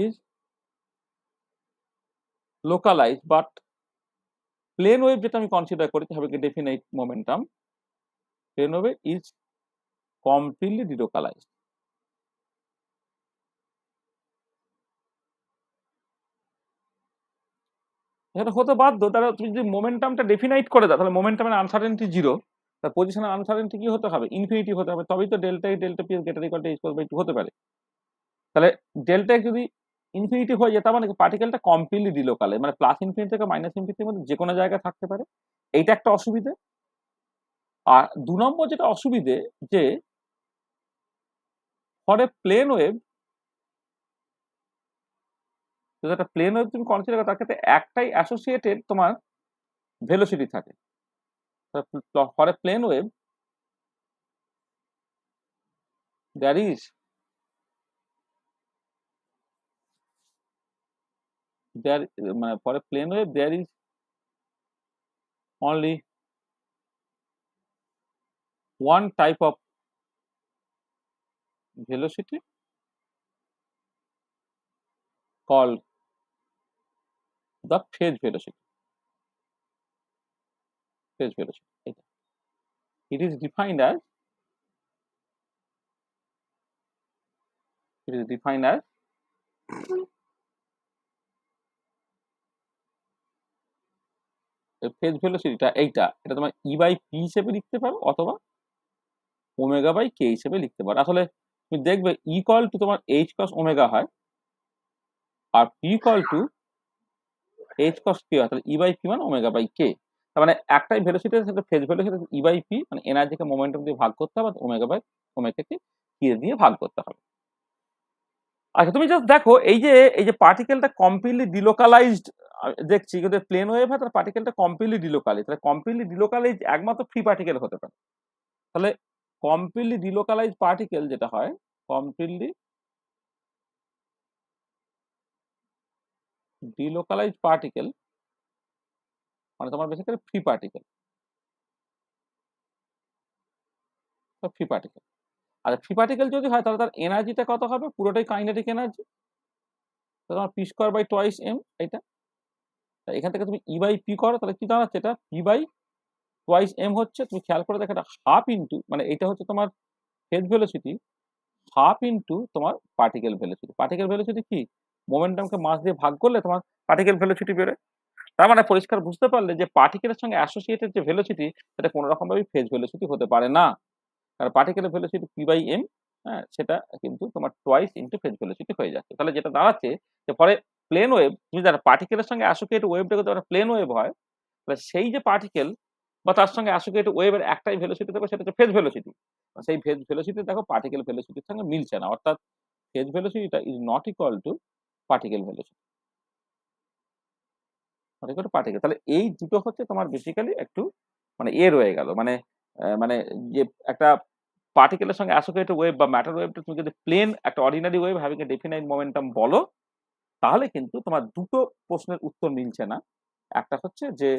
is localized, but plane wave যেটা আমি কনসিডার করেছি হবে কি definite momentum, plane wave is completely delocalized. এটা হতে বাধ্য, তাহলে তুমি যদি মোমেন্টামটা ডেফিনাইট করে দাও তাহলে মোমেন্টামের আনসার্টেনিটি জিরো, তার পজিশনের আনসার্টেনিটি কি হতে হবে, ইনফিনিটি হতে হবে, তবেই তো delta delta P greater equal to H by two হতে পারে। তাহলে ডেল্টা যদি ইনফিনিটি হয়ে যায় তার মানে পার্টিকেলটা কমপ্লিটলি ডিলোকালাইজড, মানে প্লাস ইনফিনিটি থেকে মাইনাস ইনফিনিটির মধ্যে যে কোনো জায়গায় থাকতে পারে, এইটা একটা অসুবিধে। আর দু নম্বর যেটা অসুবিধে যে ফর এ প্লেন ওয়েভ, যদি একটা প্লেন ওয়েভ তুমি কনসিডার করো তার ক্ষেত্রে একটাই অ্যাসোসিয়েটেড তোমার ভেলোসিটি থাকে। For a plane wave there is there মানে for a plane wave there is only one type of velocity called the phase velocity. Phase velocity. It is defined as phase ভেলোসিটিটা এইটা, এটা তোমার ই by P হিসেবে লিখতে পারো অথবা omega by কে হিসেবে লিখতে পারো। আসলে তুমি দেখবে ইকুয়াল টু তোমার এইচ কস ওমেগা হয় আর P equal to H cross K হয়, তাহলে ই বাই পি মানে ওমেগা বাই কে। তার মানে একটাই ভেলোসিটির সাথে phase velocity E by P, মানে এনার্জিকে মোমেন্টাম দিয়ে ভাগ করতে হবে, ওমেগা বাই ওমেগাকে কে দিয়ে ভাগ করতে হবে। আচ্ছা, তুমি জাস্ট দেখো এই যে পার্টিকেলটা কমপ্লিটলি ডিলোকালাইজড দেখছি, কিন্তু প্লেন ওয়েভ হয় তার পার্টিকেলটা কমপ্লিটলি ডিলোকালাইজ, তাহলে কমপ্লিটলি ডিলোকালাইজ একমাত্র ফ্রি পার্টিকেল হতে পারে। তাহলে কমপ্লিটলি ডিলোকালাইজ পার্টিকেল যেটা হয়, কমপ্লিটলি ডিলোকালাইজ পার্টিকেল মানে তোমার basically free particle, free particle. আচ্ছা, ফ্রি পার্টিকেল যদি হয় তাহলে তার এনার্জিটা কত হবে, পুরোটাই কাইনেটিক এনার্জি, তোমার P square by twice M. এইটা এখান থেকে তুমি ই বাই পি করো তাহলে কি দাঁড়াচ্ছে, এটা পি বাই টোয়াইস এম হচ্ছে। তুমি খেয়াল করে দেখো এটা হাফ ইন্টু, মানে এটা হচ্ছে তোমার ফেজ ভেলোসিটি, হাফ ইন্টু তোমার পার্টিকেল ভেলোসিটি। পার্টিকেল ভেলোসিটি কি, মোমেন্টামকে মাস দিয়ে ভাগ করলে তোমার পার্টিকেল ভেলোসিটি বেরোয়। তার মানে পরিষ্কার বুঝতে পারলে যে পার্টিকেলের সঙ্গে অ্যাসোসিয়েটেড যে ভেলোসিটি সেটা কোনো রকম ভাবে ফেজ ভেলোসিটি হতে পারে না, কারণ পার্টিকেলের ভেলোসিটি পি বাই এম, হ্যাঁ, সেটা কিন্তু তোমার টোয়াইস ইন্টু ফেজ ভেলোসিটি হয়ে যাচ্ছে। তাহলে যেটা দাঁড়াচ্ছে যে পরে প্লেন ওয়েভ, তুমি যারা পার্টিকেলের সঙ্গে অ্যাসোসিয়েটেড ওয়েভটা যদি প্লেন ওয়েভ হয়, তাহলে সেই যে পার্টিকেল বা তার সঙ্গে অ্যাসোসিয়েটেড ওয়েভের একটাই ভেলোসিটি থাকবে, সেটা হচ্ছে ফেজ ভেলোসিটি। সেই ফেজ ভেলোসিটি দেখো পার্টিকেল ভেলোসিটির সঙ্গে মিলছে না, অর্থাৎ ফেজ ভেলোসিটিটা is not equal to particle velocity, not equal to particle. তাহলে এই দুটো হচ্ছে তোমার বেসিক্যালি একটু মানে রয়ে গেল, মানে মানে যে একটা পার্টিকেলের সঙ্গে অ্যাসোসিয়েটেড ওয়েভ বা ম্যাটার ওয়েভটা তুমি যদি প্লেন একটা ordinary wave having a definite momentum বলো, তাহলে কিন্তু তোমার দুটো প্রশ্নের উত্তর মিলছে না। একটা হচ্ছে যে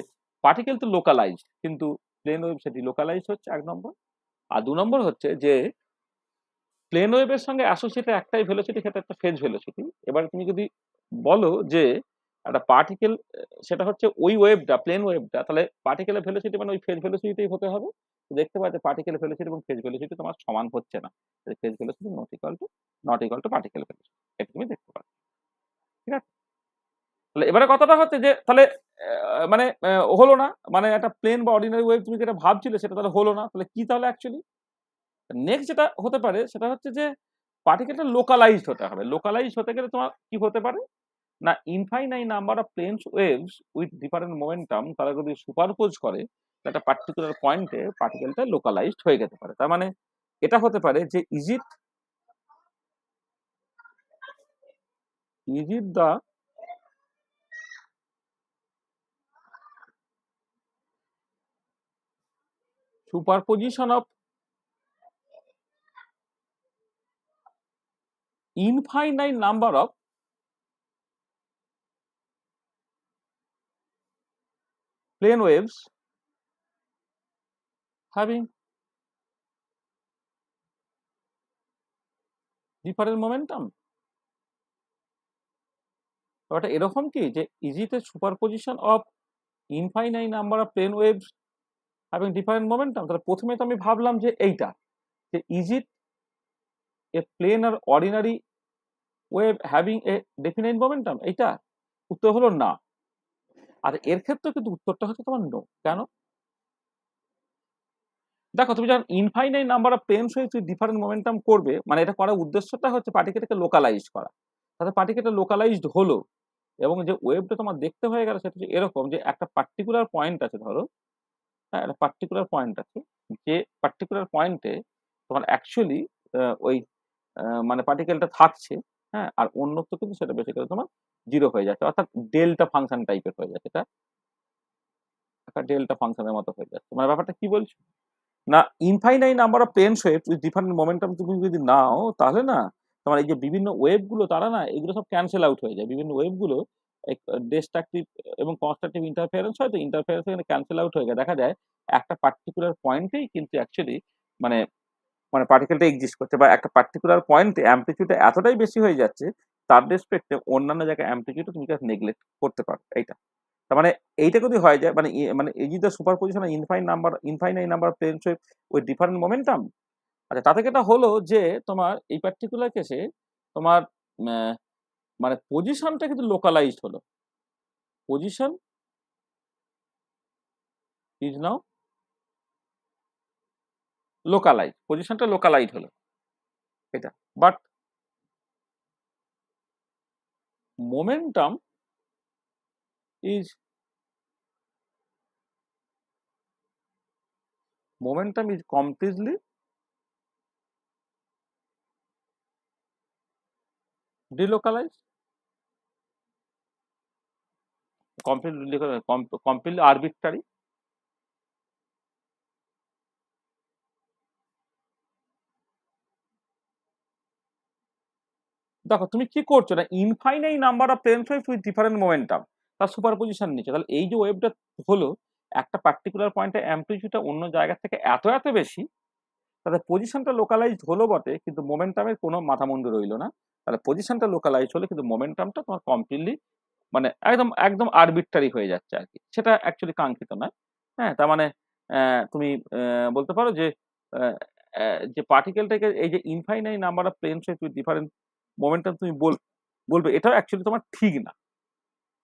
পার্টিকেল তো লোকালাইজড, কিন্তু প্লেন ওয়েভ সেটি লোকালাইজড হচ্ছে 1 নম্বর। আর 2 নম্বর হচ্ছে যে প্লেন ওয়েভের সঙ্গে অ্যাসোসিয়েটেড একটাই ভেলোসিটি, সেটা একটা ফেজ ভেলোসিটি। এবারে তুমি যদি বলো যে একটা পার্টিকেল, সেটা হচ্ছে ওই ওয়েভটা প্লেন ওয়েভটা, তাহলে পার্টিকেলের ভেলোসিটি মানে ওই ফেজ ভেলোসিটিই হতে হবে। তো দেখতে পাচ্ছ পার্টিকেলের ভেলোসিটি এবং ফেজ ভেলোসিটি তোমার সমান হচ্ছে না, phase velocity not equal to particle velocity, এটা তুমি দেখতে পাচ্ছ। ঠিক আছে, তাহলে এবারে কথাটা হচ্ছে যে তাহলে মানে হলো না, মানে একটা প্লেন বা অর্ডিনারি ওয়েভ তুমি যেটা ভাবছিলে সেটা তাহলে হলো না, তাহলে কি তাহলে অ্যাকচুয়ালি নেক্সট যেটা হতে পারে সেটা হচ্ছে যে পার্টিকেলটা লোকালাইজড হতে হবে। লোকালাইজড হতে গেলে তোমার কি হতে পারে না, infinite number of planes waves with different momentum তারা যদি সুপারপোজ করে একটা পার্টিকুলার পয়েন্টে পার্টিকেলটা লোকালাইজড হয়ে যেতে পারে। তার মানে এটা হতে পারে যে is it the superposition of infinite number of plane waves having different momentum। ব্যাপারটা এরকম কি যে is it a superposition of infinite number of plane waves having different momentum? তাহলে প্রথমে তো আমি ভাবলাম যে এইটা, যে is it a plane or ordinary wave having a definite momentum, এইটা উত্তর হলো না। আর এর ক্ষেত্রে কিন্তু উত্তরটা হচ্ছে তোমার নো। কেন? দেখো তুমি যখন infinite number of planes waves with different momentum করবে, মানে এটা করার উদ্দেশ্যটা হচ্ছে পার্টিকেলটাকে লোকালাইজ করা। তাহলে পার্টিকেলটা লোকালাইজড হলো এবং যে ওয়েভটা তোমার দেখতে হয়ে গেল সেটা হচ্ছে এরকম যে একটা পার্টিকুলার পয়েন্ট আছে, ধরো হ্যাঁ একটা পার্টিকুলার পয়েন্ট আছে, যে পার্টিকুলার পয়েন্টে তোমার অ্যাকচুয়ালি ওই মানে পার্টিকেলটা থাকছে, হ্যাঁ, আর অন্যত্র কিন্তু সেটা বেসিক্যালি তোমার জিরো হয়ে যাচ্ছে, অর্থাৎ ডেল্টা ফাংশন টাইপের হয়ে যাচ্ছে, এটা একটা ডেল্টা ফাংশনের মতো হয়ে যাচ্ছে। মানে ব্যাপারটা কি বলছো না, infinite number of plane wave with different momentum তুমি যদি নাও, তাহলে না তোমার এই যে বিভিন্ন ওয়েভ গুলো তারা না এগুলো সব ক্যান্সেল আউট হয়ে যায়। বিভিন্ন ওয়েভ গুলো ডিস্ট্রাকটিভ এবং কনস্ট্রাকটিভ ইন্টারফেয়ারেন্স হয়, তো ইন্টারফেয়ারেন্স এখানে ক্যান্সেল আউট হয়ে যায়। দেখা যায় একটা পার্টিকুলার পয়েন্টেই কিন্তু অ্যাকচুয়ালি মানে মানে পার্টিকেলটা এক্সিস্ট করছে, বা একটা পার্টিকুলার পয়েন্টে অ্যাম্পলিটিউড এতটাই বেশি হয়ে যাচ্ছে তার রেসপেক্টে অন্যান্য জায়গায় অ্যাম্পলিটিউড তুমি নেগলেক্ট করতে পারো। এইটা তার মানে এইটা যদি হয়ে যায় মানে মানে এই যে superposition infinite number plane wave with different momentum. আচ্ছা, তাতে যেটা হলো যে তোমার এই পার্টিকুলার কেসে তোমার মানে পজিশনটা কিন্তু লোকালাইজড হলো, পজিশন ইজ নাও লোকালাইজ, পজিশনটা লোকালাইজ হলো এটা, but momentum is completely delocalize, completely arbitrary. দেখো তুমি কি করছো না, infinite number of plane waves with different momentum তার সুপারপজিশন নিচ্ছে। তাহলে এই যে ওয়েভটা হলো একটা পার্টিকুলার পয়েন্টে অ্যাম্পলিটিউডটা অন্য জায়গা থেকে এত এত বেশি, তাহলে পজিশনটা লোকালাইজড হলো বটে কিন্তু মোমেন্টামের কোনো মাথামুন্ডু রইলো না। তাহলে পজিশনটা লোকালাইজ হলে কিন্তু মোমেন্টামটা তোমার কমপ্লিটলি মানে একদম একদম আরবিট্রারি হয়ে যাচ্ছে আর কি, সেটা অ্যাকচুয়ালি কাঙ্ক্ষিত নয়। হ্যাঁ, তার মানে তুমি বলতে পারো যে যে পার্টিকেলটাকে এই যে infinite number of plane wave with different momentum তুমি বলবে, এটাও অ্যাকচুয়ালি তোমার ঠিক না।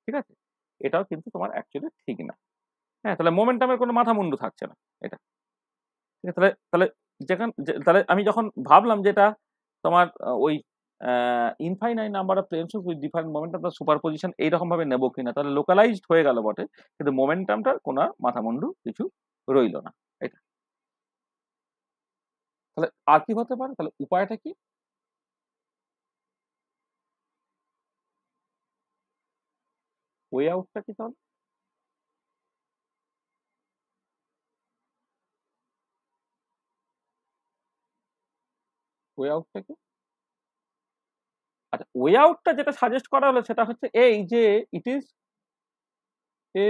ঠিক আছে, এটাও কিন্তু তোমার অ্যাকচুয়ালি ঠিক না। হ্যাঁ, তাহলে মোমেন্টামের কোনো মাথা মুন্ডু থাকছে না এটা। ঠিক আছে, তাহলে তাহলে তাহলে আমি যখন ভাবলাম যেটা তোমার ওই infinite number of planes with different momentum তার সুপারপজিশন এইরকম ভাবে নেবো কিনা, তাহলে লোকালাইজড হয়ে গেল বটে কিন্তু মোমেন্টামটার কোনো মাথা মুন্ডু কিছু রইল না। এটা তাহলে আর কি হতে পারে? তাহলে উপায়টা কি? ওয়ে আউটটা কি তাহলে? ওয়ে আউটটা কি? আচ্ছা, ওয়ে আউটটা যেটা সাজেস্ট করা হলো সেটা হচ্ছে এই যে it is a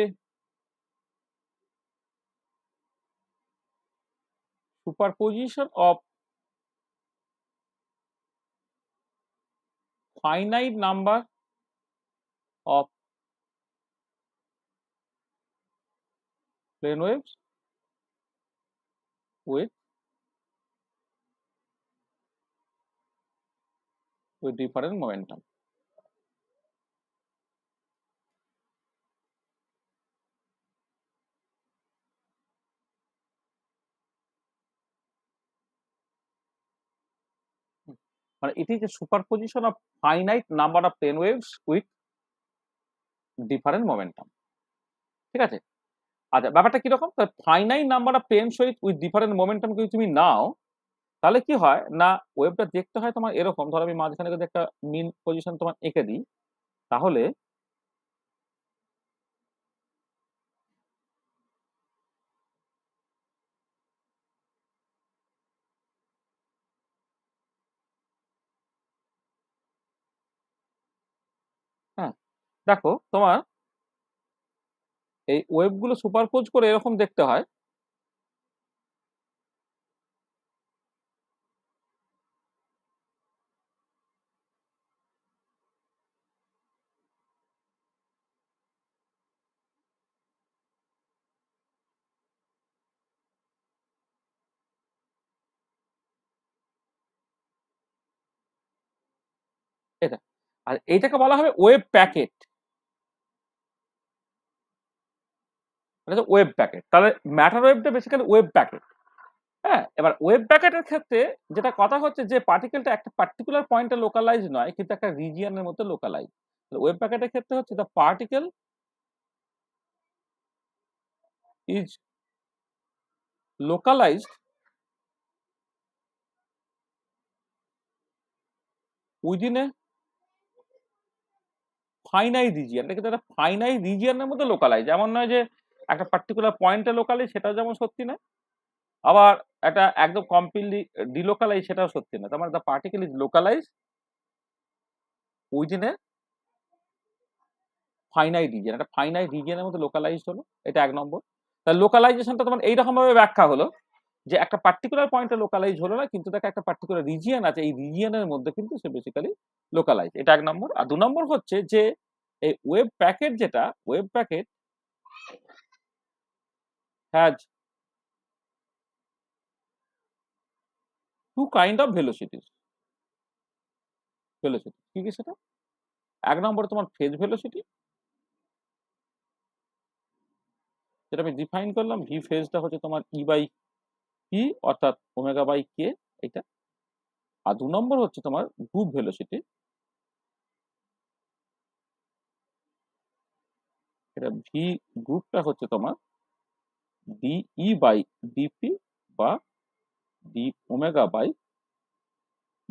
superposition of finite number of plane waves with different momentum. মানে it is a superposition of finite number of plane waves with different momentum. ঠিক আছে? আচ্ছা, ব্যাপারটা কিরকম? Finite number of plane wave with different momentum যদি তুমি নাও, তাহলে কি হয় না ওয়েভটা দেখতে হয় তোমার এরকম। ধরো আমি মাঝখানে যদি একটা মিন পজিশন তোমার এঁকে দিই, তাহলে হ্যাঁ, দেখো তোমার এই ওয়েভগুলো সুপারপোজ করে এরকম দেখতে হয়। এটা আর এইটাকে বলা হবে ওয়েভ প্যাকেট। এটা হচ্ছে ওয়েভ প্যাকেট। তাহলে ম্যাটার ওয়েভটা বেসিক্যালি ওয়েভ প্যাকেট। হ্যাঁ, এবার ওয়েভ প্যাকেটের ক্ষেত্রে যেটা কথা হচ্ছে যে পার্টিকেলটা একটা পার্টিকুলার পয়েন্টে লোকালাইজ নয়, কিন্তু একটা রিজিয়নের মধ্যে লোকালাইজ। ওয়েভ প্যাকেটের ক্ষেত্রে হচ্ছে the particle is localized within a finite region. এটা কিন্তু একটা ফাইনাইট রিজিয়নের মধ্যে লোকালাইজ। এমন নয় যে একটা পার্টিকুলার পয়েন্টে লোকালাইজ, সেটাও যেমন সত্যি নয়, আবার একটা একদম কমপ্লিটলি ডিলোকালাইজ সেটাও সত্যি নয়। তার মানে the particle is localise within a finite region. একটা ফাইনাইট রিজিয়নের মধ্যে লোকালাইজ হলো, এটা এক নম্বর। তাহলে লোকালাইজেশনটা তোমার এইরকম ভাবে ব্যাখ্যা হলো যে একটা পার্টিকুলার পয়েন্টে লোকালাইজ হলো না, কিন্তু তাকে একটা পার্টিকুলার রিজিয়ন আছে, এই রিজিয়নের মধ্যে কিন্তু সে বেসিক্যালি লোকালাইজ। এটা এক নম্বর। আর দু নম্বর হচ্ছে যে এই ওয়েভ প্যাকেট, যেটা wave packet has two kind of velocities. Velocity কি কি সেটা? এক নম্বরে তোমার ফেজ ভেলোসিটি, যেটা আমি ডিফাইন করলাম, ভি ফেজটা হচ্ছে তোমার ই বাই পি অর্থাৎ ওমেগা বাই কে, এটা। আর দু নম্বর হচ্ছে তোমার গ্রুপ ভেলোসিটি, এটা ভি গ্রুপটা হচ্ছে তোমার ডিই বাই ডিপি বা ডি ওমেগা বাই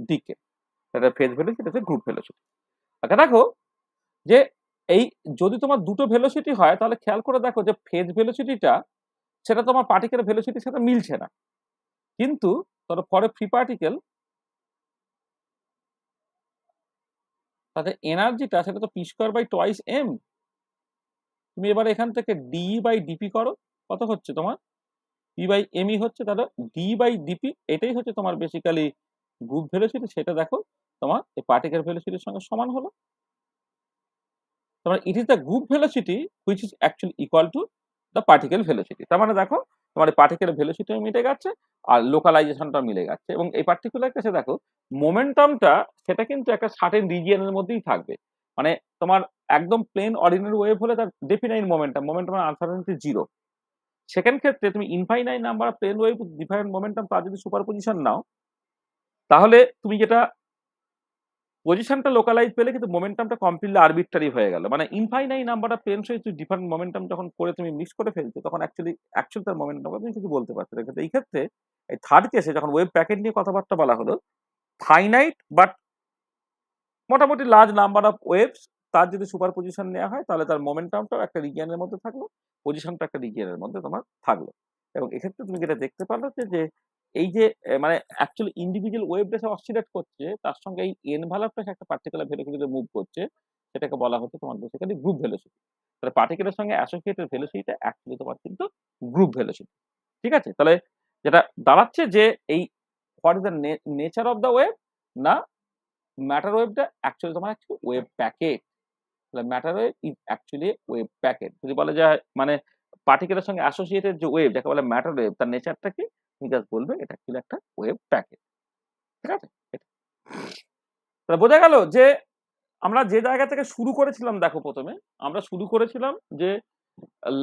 ডিকে। এটা ফেজ ভেলোসিটি, এটা হচ্ছে গ্রুপ ভেলোসিটি। আচ্ছা দেখো যে এই যদি তোমার দুটো ভেলোসিটি হয়, তাহলে খেয়াল করে দেখো যে ফেজ ভেলোসিটিটা সেটা তোমার পার্টিকেলের ভেলোসিটির সাথে মিলছে না, কিন্তু ধরো ফর এ ফ্রি পার্টিকেল তাদের এনার্জিটা সেটা তো P square by twice M. তুমি এবার এখান থেকে ডি বাই ডিপি করো, কত হচ্ছে তোমার? পি বাই এমই হচ্ছে। তাহলে ডি বাই ডিপি এটাই হচ্ছে তোমার বেসিক্যালি গ্রুপ ভেলোসিটি। সেটা দেখো তোমার এই পার্টিকেল ভেলোসিটির সঙ্গে সমান হলো। তোমার it is the group velocity which is actually equal to the particle velocity. তার মানে দেখো তোমার এই পার্টিকেল ভেলোসিটিও মিলে গেছে আর লোকালাইজেশনটাও মিলে গেছে। এবং এই পার্টিকুলার কেসে দেখো মোমেন্টামটা সেটা কিন্তু একটা সার্টেন রিজিয়নের মধ্যেই থাকবে। মানে তোমার একদম প্লেন অর্ডিনারি ওয়েভ হলে তার ডেফিনাইট মোমেন্টাম, মোমেন্টামের আনসার্টেনিটি জিরো। সেকেন্ড ক্ষেত্রে তুমি infinite number of plane wave different momentum তার যদি সুপারপজিশন নাও, তাহলে তুমি যেটা পজিশনটা লোকালাইজ পেলে কিন্তু মোমেন্টামটা কমপ্লিটলি আরবিট্রারি হয়ে গেল, মানে ইনফাইনাইট নাম্বার অফ প্লেন সহিত ডিফারেন্ট মোমেন্টাম যখন করে তুমি মিক্স করে ফেলছো তখন অ্যাকচুয়ালি তার মোমেন্টাম তুমি কিছু বলতে পারছো না। কিন্তু এই ক্ষেত্রে এই থার্ড কেসে যখন ওয়েব প্যাকেট নিয়ে কথাবার্তা বলা হলো, ফাইনাইট বাট মোটামুটি লার্জ নাম্বার অফ ওয়েভস তার যদি সুপার পজিশন নেওয়া হয় তাহলে তার মোমেন্টামটাও একটা রিজিয়নের মধ্যে থাকলো, পজিশনটা একটা রিজিয়নের মধ্যে তোমার থাকলো। এবং এক্ষেত্রে তুমি যেটা দেখতে পারলো যে এই যে মানে অ্যাকচুয়ালি ইন্ডিভিজুয়াল ওয়েভ বেসে অসিলেট করছে, তার সঙ্গে এই এনভালপটা একটা পার্টিকুলার ভেলোসিটিতে মুভ করছে, সেটাকে বলা হচ্ছে তোমার বেসিক্যালি গ্রুপ ভেলোসিটি। তাহলে পার্টিকুলার সঙ্গে অ্যাসোসিয়েটেড ভেলোসিটিটা অ্যাকচুয়ালি তোমার কিন্তু গ্রুপ ভেলোসিটি। ঠিক আছে, তাহলে যেটা দাঁড়াচ্ছে যে এই what is the nature of the wave, না ম্যাটার ওয়েভটা অ্যাকচুয়ালি তোমার ওয়েভ প্যাকেট। তাহলে matter wave is actually wave packet. যদি বলে যায় মানে পার্টিকেলের সঙ্গে অ্যাসোসিয়েটেড যে ওয়েভ যাকে বলে ম্যাটার ওয়েভ, তার নেচারটা কি তুমি জাস্ট বলবে এটা অ্যাকচুয়ালি একটা ওয়েভ প্যাকেট। ঠিক আছে, তাহলে বোঝা গেল যে আমরা যে জায়গা থেকে শুরু করেছিলাম, দেখো প্রথমে আমরা শুরু করেছিলাম যে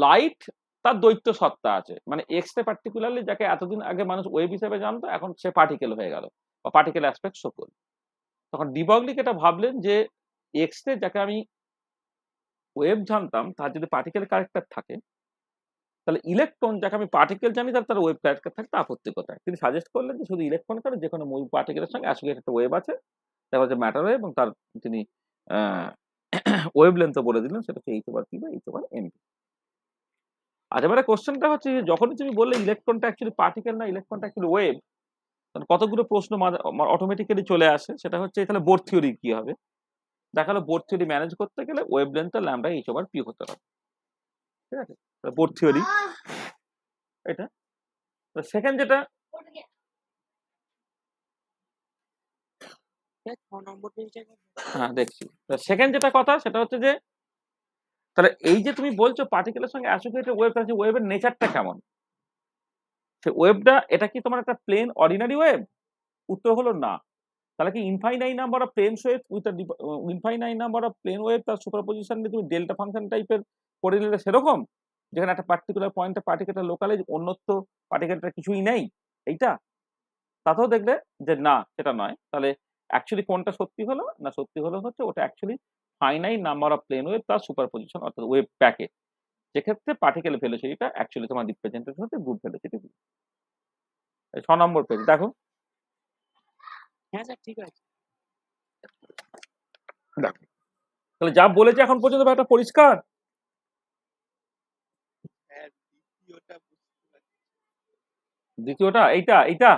লাইট তার দ্বৈত সত্তা আছে, মানে এক্স রে পার্টিকুলারলি যাকে এতদিন আগে মানুষ ওয়েভ হিসেবে জানতো এখন সে পার্টিকেল হয়ে গেল বা পার্টিকেল অ্যাসপেক্ট শো করল। তখন ডিবগলি এটা ভাবলেন যে এক্স রে যাকে আমি ওয়েভ জানতাম তার যদি পার্টিকেল ক্যারেক্টার থাকে, তাহলে ইলেকট্রন যাকে আমি পার্টিকেল জানি তার ওয়েভ ক্যারেক্টার থাকতে আপত্তি কোথায়। তিনি সাজেস্ট করলেন যে শুধু ইলেকট্রন করে যে কোনো পার্টিকেলের সঙ্গে অ্যাসোসিয়েটেড একটা ওয়েভ আছে, দেখা হচ্ছে ম্যাটার ওয়েভ, এবং তার তিনি ওয়েভ লেন্থও বলে দিলেন, সেটা হচ্ছে h/p বা h/mp। আচ্ছা, এবারে কোশ্চেনটা হচ্ছে যে যখনই তুমি বললে ইলেকট্রনটা অ্যাকচুয়ালি পার্টিকেল না ইলেকট্রনটা অ্যাকচুয়ালি ওয়েভ, তাহলে কতগুলো প্রশ্ন অটোমেটিক্যালি চলে আসে। সেটা হচ্ছে তাহলে বোর থিওরি কি হবে। দেখা গেলো বোর থিওরি ম্যানেজ করতে গেলে ওয়েভ লেন্থটা ল্যাম্বডা h/p হতে হবে। ঠিক আছে, বোর থিওরি এটা। সেকেন্ড যেটা হ্যাঁ দেখছি, সেকেন্ড যেটা কথা সেটা হচ্ছে যে তাহলে এই যে তুমি বলছো পার্টিকেলের সঙ্গে অ্যাসোসিয়েটেড ওয়েভ আছে, ওয়েভের নেচারটা কেমন, সে ওয়েভটা এটা কি তোমার একটা প্লেন অর্ডিনারি ওয়েভ? উত্তর হলো না। তাহলে কি infinite number of plane wave with infinite number of plane wave তার সুপারপজিশন দিয়ে তুমি ডেল্টা ফাংশন টাইপের করে নিলে সেরকম, যেখানে একটা পার্টিকুলার পয়েন্টে পার্টিকেলটা লোকালাইজ, অন্যত্র পার্টিকেলটা কিছুই নেই, এইটা? তাতেও দেখলে যে না সেটা নয়। তাহলে অ্যাকচুয়ালি কোনটা সত্যি হলো না, সত্যি হলো হচ্ছে ওটা actually finite number of plane wave তার সুপারপজিশন অর্থাৎ ওয়েভ প্যাকেট, যেক্ষেত্রে পার্টিকেল ভেলোসিটিটা অ্যাকচুয়ালি তোমার রিপ্রেজেন্টেড হচ্ছে গ্রুপ ভেলোসিটি। 6 নম্বর পেজ দেখো। হ্যাঁ স্যার ঠিক আছে। দেখো তাহলে যা বলেছে এখন পর্যন্ত ব্যাপারটা পরিষ্কার। হ্যাঁ দ্বিতীয়টা বুঝতে পারছি। দ্বিতীয়টা এইটা এইটা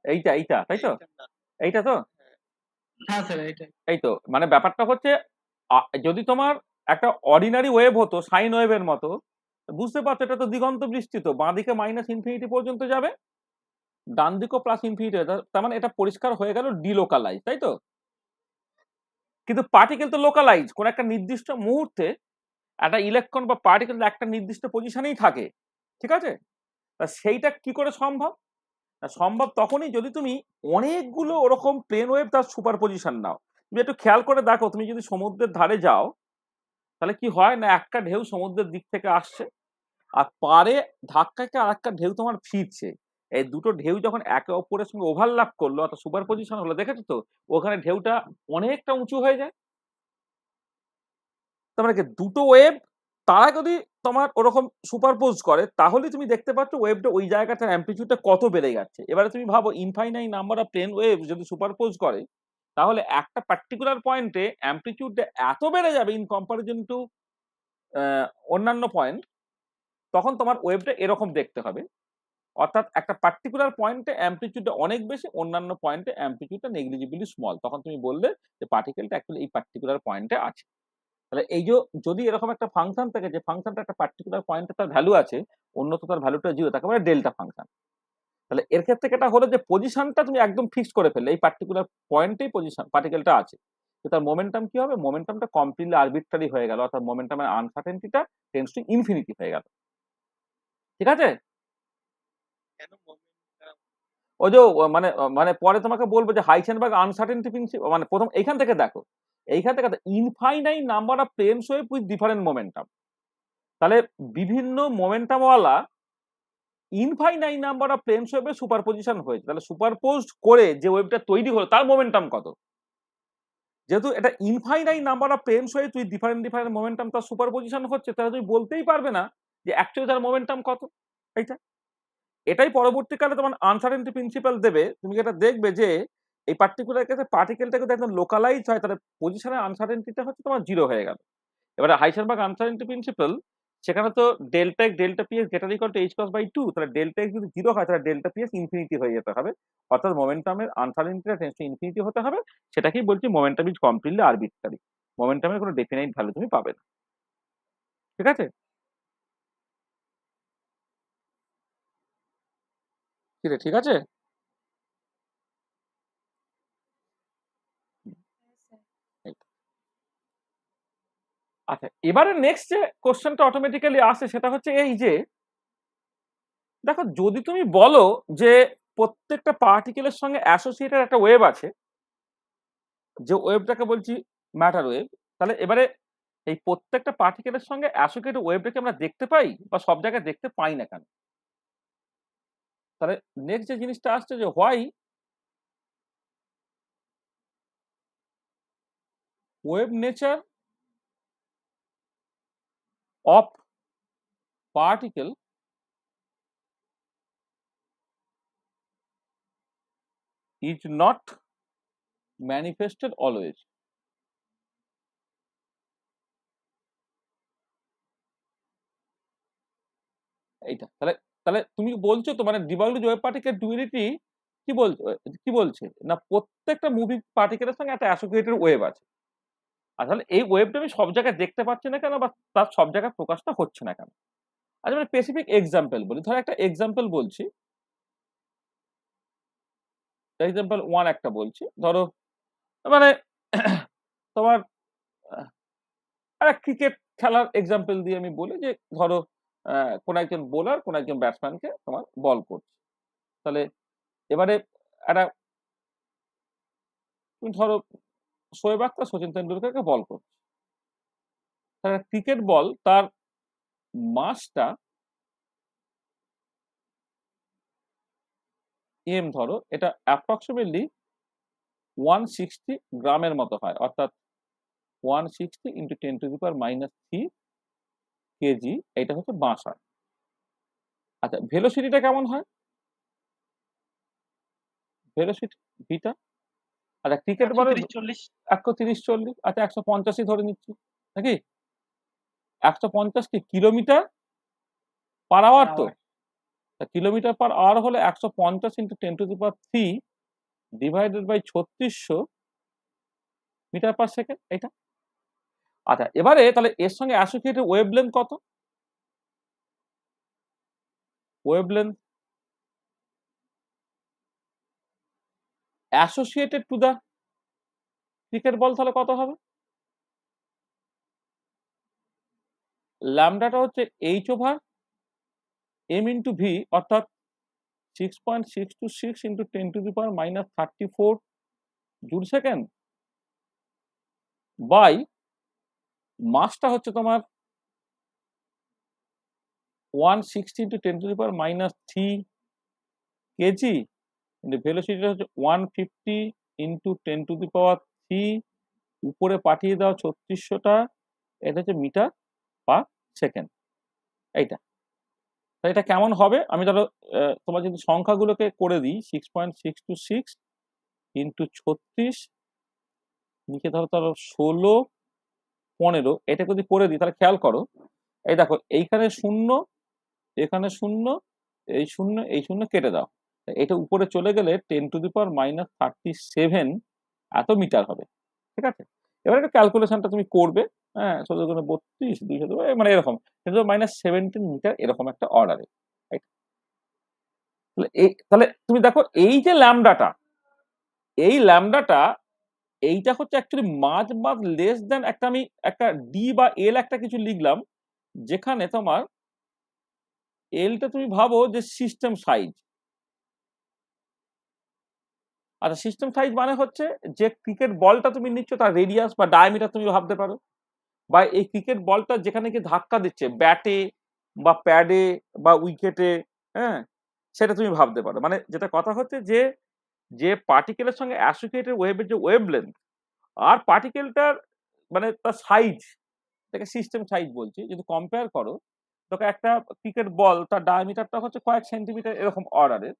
এইটা এইটা তাই তো, এইটা না। এইটা তো হ্যাঁ স্যার এইটাই। এই তো মানে ব্যাপারটা হচ্ছে যদি তোমার একটা অর্ডিনারি ওয়েভ হতো সাইন ওয়েভের মতো, বুঝতে পারছো এটা তো দিগন্ত বিস্তৃত, বাঁ দিকে মাইনাস ইনফিনিটি পর্যন্ত যাবে, ডান দিকেও প্লাস ইনফিনিটি, তার মানে এটা পরিষ্কার হয়ে গেল ডিলোকালাইজ, তাই তো? কিন্তু পার্টিকেল তো লোকালাইজ, কোন একটা নির্দিষ্ট মুহূর্তে একটা ইলেকট্রন বা পার্টিকেল একটা নির্দিষ্ট পজিশনেই থাকে। ঠিক আছে, তা সেইটা কি করে সম্ভব? সম্ভব তখনই যদি তুমি অনেকগুলো ওরকম প্লেন ওয়েভ তার সুপার পজিশন নাও। তুমি একটু খেয়াল করে দেখো, তুমি যদি সমুদ্রের ধারে যাও তাহলে কি হয় না, একটা ঢেউ সমুদ্রের দিক থেকে আসছে আর পারে ধাক্কাকে আর একটা ঢেউ তোমার ফিরছে। এই দুটো ঢেউ যখন একে অপরের সঙ্গে ওভারল্যাপ করলো অর্থাৎ সুপার পজিশন হলো, দেখেছো তো ওখানে ঢেউটা অনেকটা উঁচু হয়ে যায়। তার মানে কি দুটো ওয়েভ তারা যদি তোমার ওরকম সুপারপোজ করে তাহলে তুমি দেখতে পাচ্ছ ওয়েভটা ওই জায়গাটার অ্যাম্পলিটিউডটা কত বেড়ে যাচ্ছে। এবারে তুমি ভাবো infinite number of plane wave যদি সুপারপোজ করে তাহলে একটা পার্টিকুলার পয়েন্টে অ্যাম্পলিটিউডটা এত বেড়ে যাবে ইন কম্পারিজন টু অন্যান্য পয়েন্ট, তখন তোমার ওয়েভটা এরকম দেখতে হবে। অর্থাৎ একটা পার্টিকুলার পয়েন্টে অ্যাম্পলিটিউডটা অনেক বেশি, অন্যান্য পয়েন্টে অ্যাম্পলিটিউডটা নেগলিজিবলি স্মল, তখন তুমি বললে যে পার্টিকেলটা অ্যাকচুয়ালি এই পার্টিকুলার পয়েন্টে আছে। তাহলে এই যে যদি এরকম একটা ফাংশন থাকে যে ফাংশনটা একটা পার্টিকুলার পয়েন্টে তার ভ্যালু আছে, অন্যত্র তার ভ্যালুটা 0, তাকে বলে ডেল্টা ফাংশন। তাহলে এর ক্ষেত্রে এটা হলো যে পজিশনটা তুমি একদম ফিক্স করে ফেললে এই পার্টিকুলার পয়েন্টেই পজিশন পার্টিকেলটা আছে, তো তার মোমেন্টাম কি হবে, মোমেন্টামটা কমপ্লিটলি আরবিট্রারি হয়ে গেল, অর্থাৎ মোমেন্টামের আনসার্টেনিটিটা টেন্ডস টু ইনফিনিটি হয়ে গেল। ঠিক আছে, কেন মোমেন্টাম? ওই যে মানে মানে পরে তোমাকে বলবো যে হাইসেনবার্গ আনসার্টেনিটি প্রিন্সিপাল, মানে প্রথম এইখান থেকে দেখো, এইখান থেকে infinite number of planes wave with different momentum, তাহলে বিভিন্ন মোমেন্টামওয়ালা ইনফাইনাইট নাম্বার অফ প্লেনস ওয়েভে সুপারপজিশন হয়েছে, তাহলে সুপারপোজড করে যে ওয়েভটা তৈরি হলো তার মোমেন্টাম কত, যেহেতু এটা ইনফাইনাইট নাম্বার অফ প্লেনস হয়ে তুই ডিফারেন্ট ডিফারেন্ট মোমেন্টাম তার সুপারপজিশন হচ্ছে, তাহলে তুই বলতেই পারবে না যে অ্যাকচুয়ালি তার মোমেন্টাম কত। এইটা এটাই পরবর্তীকালে তোমার আনসার্টেনটি প্রিন্সিপাল দেবে। তুমি এটা দেখবে যে এই পার্টিকুলার কেসে পার্টিকেলটা যদি একদম লোকালাইজ হয়, তাহলে পজিশনের আনসার্টেনটিটা হচ্ছে তোমার জিরো হয়ে গেল। এবারে হাইসেনবার্গ আনসার্টেনটি প্রিন্সিপাল, সেখানে তো delta X delta P is greater equal to H cross by 2, তাহলে ডেল্টা এক্স যদি 0 হয় তাহলে ডেল্টা পি এস ইনফিনিটি হয়ে যেতে হবে, অর্থাৎ মোমেন্টামের আনসার্টেনটিটা টেন্ডস টু ইনফিনিটি হতে হবে। সেটাকেই বলছি মোমেন্টাম ইজ কমপ্লিটলি আরবিট্রারি। মোমেন্টামের কোনো ডেফিনাইট ভ্যালু তুমি পাবে না। ঠিক আছে? কি রে, ঠিক আছে? এই তো। আচ্ছা, এবারে নেক্সট যে কোশ্চেনটা অটোমেটিক্যালি আসে সেটা হচ্ছে এই যে, দেখো যদি তুমি বলো যে প্রত্যেকটা পার্টিকেলের সঙ্গে অ্যাসোসিয়েটেড একটা ওয়েভ আছে, যে ওয়েভটাকে বলছি ম্যাটার ওয়েভ, তাহলে এবারে এই প্রত্যেকটা পার্টিকেলের সঙ্গে অ্যাসোসিয়েটেড ওয়েভটাকে আমরা দেখতে পাই বা সব জায়গায় দেখতে পাই না কেন? তাহলে নেক্সট যে জিনিসটা আসছে যে why wave nature of particle is not manifested always. এইটা তাহলে, তাহলে তুমি বলছো তো মানে ডিবার্গলিজ ওয়েভ পার্টিকেল ডুয়ালিটি কি বলছো, কি বলছে না প্রত্যেকটা মুভি পার্টিকেলের সঙ্গে একটা অ্যাসোসিয়েটেড ওয়েভ আছে। আর তাহলে এই ওয়েভটা আমি সব জায়গায় দেখতে পাচ্ছি না কেন, বা তার সব জায়গায় প্রকাশটা হচ্ছে না কেন? আচ্ছা, মানে স্পেসিফিক এক্সাম্পল বলি, ধর একটা এক্সাম্পল বলছি, এক্সাম্পল ওয়ান একটা বলছি, ধরো মানে তোমার একটা ক্রিকেট খেলার এক্সাম্পল দিয়ে আমি বলি যে ধরো কোন একজন বোলার কোন একজন ব্যাটসম্যানকে তোমার বল করছে। তাহলে এবারে একটা তুমি ধরো শোয়েব আখতার সচিন তেন্ডুলকারকে বল করছে, তাহলে ক্রিকেট বল তার মাসটা এম, ধরো এটা অ্যাপ্রক্সিমেটলি 160 গ্রামের মতো হয়, অর্থাৎ 160 ইন্টু 10⁻³ কেজি, এটা হচ্ছে বাঁশ হয়। আচ্ছা, ভেলোসিটিটা কেমন হয়? ভেলোসিটি ভিটা, আচ্ছা ক্রিকেট বলের 130-40। 130-40, আচ্ছা 150ই ধরে নিচ্ছি নাকি? 150 কি কিলোমিটার পার আওয়ার? তো কিলোমিটার পার আওয়ার হলে 150 into 10⁻³ divided by 3600 metre per second, এটা। আচ্ছা, এবারে তাহলে এর সঙ্গে অ্যাসোসিয়েটেড ওয়েভলেন্থ কত? Wavelength associated to the cricket ball তাহলে কত হবে? ল্যামডাটা হচ্ছে h/m ইন্টু ভি, অর্থাৎ 6.626 ইন্টু 10⁻³ জুল সেকেন্ড, বাই মাসটা হচ্ছে তোমার 160 ইন্টু 10⁻³ কেজি, কিন্তু ভেলোসিটিটা হচ্ছে 150 ইন্টু 10⁻³ উপরে পাঠিয়ে দাও 3600টা, এটা হচ্ছে মিটার পার সেকেন্ড। এইটা তাহলে এটা কেমন হবে? আমি ধরো তোমার যদি সংখ্যাগুলোকে করে দিই 6.626 ইন্টু 36, নিচে ধরো 16, 15, এটা যদি করে দিই তাহলে খেয়াল করো, এই দেখো এইখানে শূন্য, এখানে শূন্য, এই শূন্য, এই শূন্য কেটে দাও, এটা উপরে চলে গেলে 10⁻³ এত মিটার হবে। ঠিক আছে? এবার একটা ক্যালকুলেশনটা তুমি করবে, হ্যাঁ 16×32 200, মানে এরকম -17 মিটার এরকম একটা অর্ডারে। তাহলে তুমি দেখো এই যে ল্যামডাটা, এই ল্যামডাটা এইটা হচ্ছে অ্যাকচুয়ালি মাঝ মাঝ লেস দেন একটা, আমি একটা ডি বা এল একটা কিছু লিখলাম, যেখানে তোমার এলটা তুমি ভাবো যে সিস্টেম সাইজ। আচ্ছা, সিস্টেম সাইজ মানে হচ্ছে যে ক্রিকেট বলটা তুমি নিচ্ছ তার রেডিয়াস বা ডায়ামিটার তুমি ভাবতে পারো, বা এই ক্রিকেট বলটা যেখানে কি ধাক্কা দিচ্ছে ব্যাটে বা প্যাডে বা উইকেটে, হ্যাঁ সেটা তুমি ভাবতে পারো। মানে যেটা কথা হচ্ছে যে যে পার্টিকেলের সঙ্গে অ্যাসোসিয়েটেড ওয়েভের যে ওয়েভলেন্থ, আর পার্টিকেলটার মানে তার সাইজ, তাকে সিস্টেম সাইজ বলছি, যদি কম্পেয়ার করো, তোকে একটা ক্রিকেট বল তার ডায়ামিটারটা হচ্ছে কয়েক সেন্টিমিটার এরকম অর্ডারের,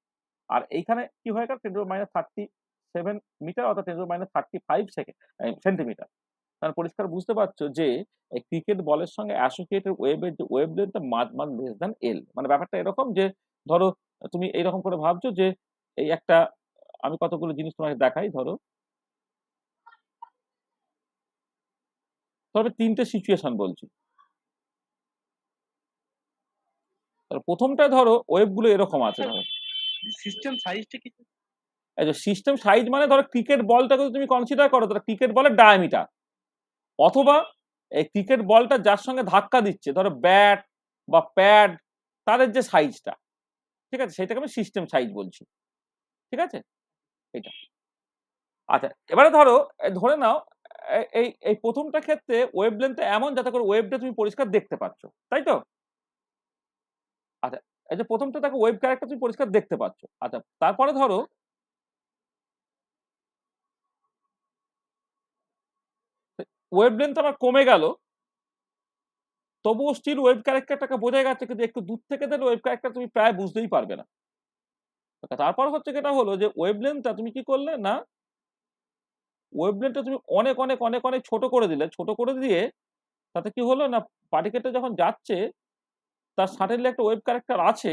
আর এইখানে কি হয়ে গেল 10⁻37 মিটার অর্থাৎ 10⁻35 সেন্টিমিটার। তার পরিষ্কার বুঝতে পারছো যে এই ক্রিকেট বলের সঙ্গে অ্যাসোসিয়েটেড ওয়েভের যে ওয়েভ লেন্থ মাঝ লেস দ্যান এল। মানে ব্যাপারটা এরকম যে ধরো তুমি এইরকম করে ভাবছো যে এই একটা, আমি কতগুলো জিনিস তোমাকে দেখাই। ধরো তবে 3টে সিচুয়েশন বলছি। প্রথমটা ধরো ওয়েভ গুলো এরকম আছে, ধরো সিস্টেম সাইজটা কি? এই যে সিস্টেম সাইজ মানে ধরো ক্রিকেট বলটাকে তুমি কনসিডার করো, তাহলে ক্রিকেট বলের ডায়ামিটার, অথবা এই ক্রিকেট বলটা যার সঙ্গে ধাক্কা দিচ্ছে ধরো ব্যাট বা প্যাড, তাদের যে সাইজটা, ঠিক আছে, সেটাকে আমি সিস্টেম সাইজ বলছি। ঠিক আছে, এটা। আচ্ছা, এবারে ধরো ধরে নাও এই এই প্রথমটা ক্ষেত্রে ওয়েভ লেন্থ এমন যাতে করে ওয়েভটা তুমি পরিষ্কার দেখতে পাচ্ছ, তাই তো? আচ্ছা, এই যে প্রথমটা দেখো ওয়েভ ক্যারেক্টার তুমি পরিষ্কার দেখতে পাচ্ছ। আচ্ছা, তারপরে ধরো ওয়েভ লেন্থ আমার কমে গেল, তবুও স্টিল ওয়েভ ক্যারেক্টারটাকে বোঝা যাচ্ছে, কিন্তু একটু দূর থেকে দিলে ওয়েভ ক্যারেক্টার তুমি প্রায় বুঝতেই পারবে না। তারপর হচ্ছে যেটা হলো যে ওয়েভ লেন্থটা তুমি কি করলে না, ওয়েভ লেন্থটা তুমি অনেক অনেক অনেক অনেক ছোট করে দিলে, ছোট করে দিয়ে তাতে কি হলো না, পার্টিকেলটা যখন যাচ্ছে তার সাডেনলি একটা ওয়েভ ক্যারেক্টার আছে।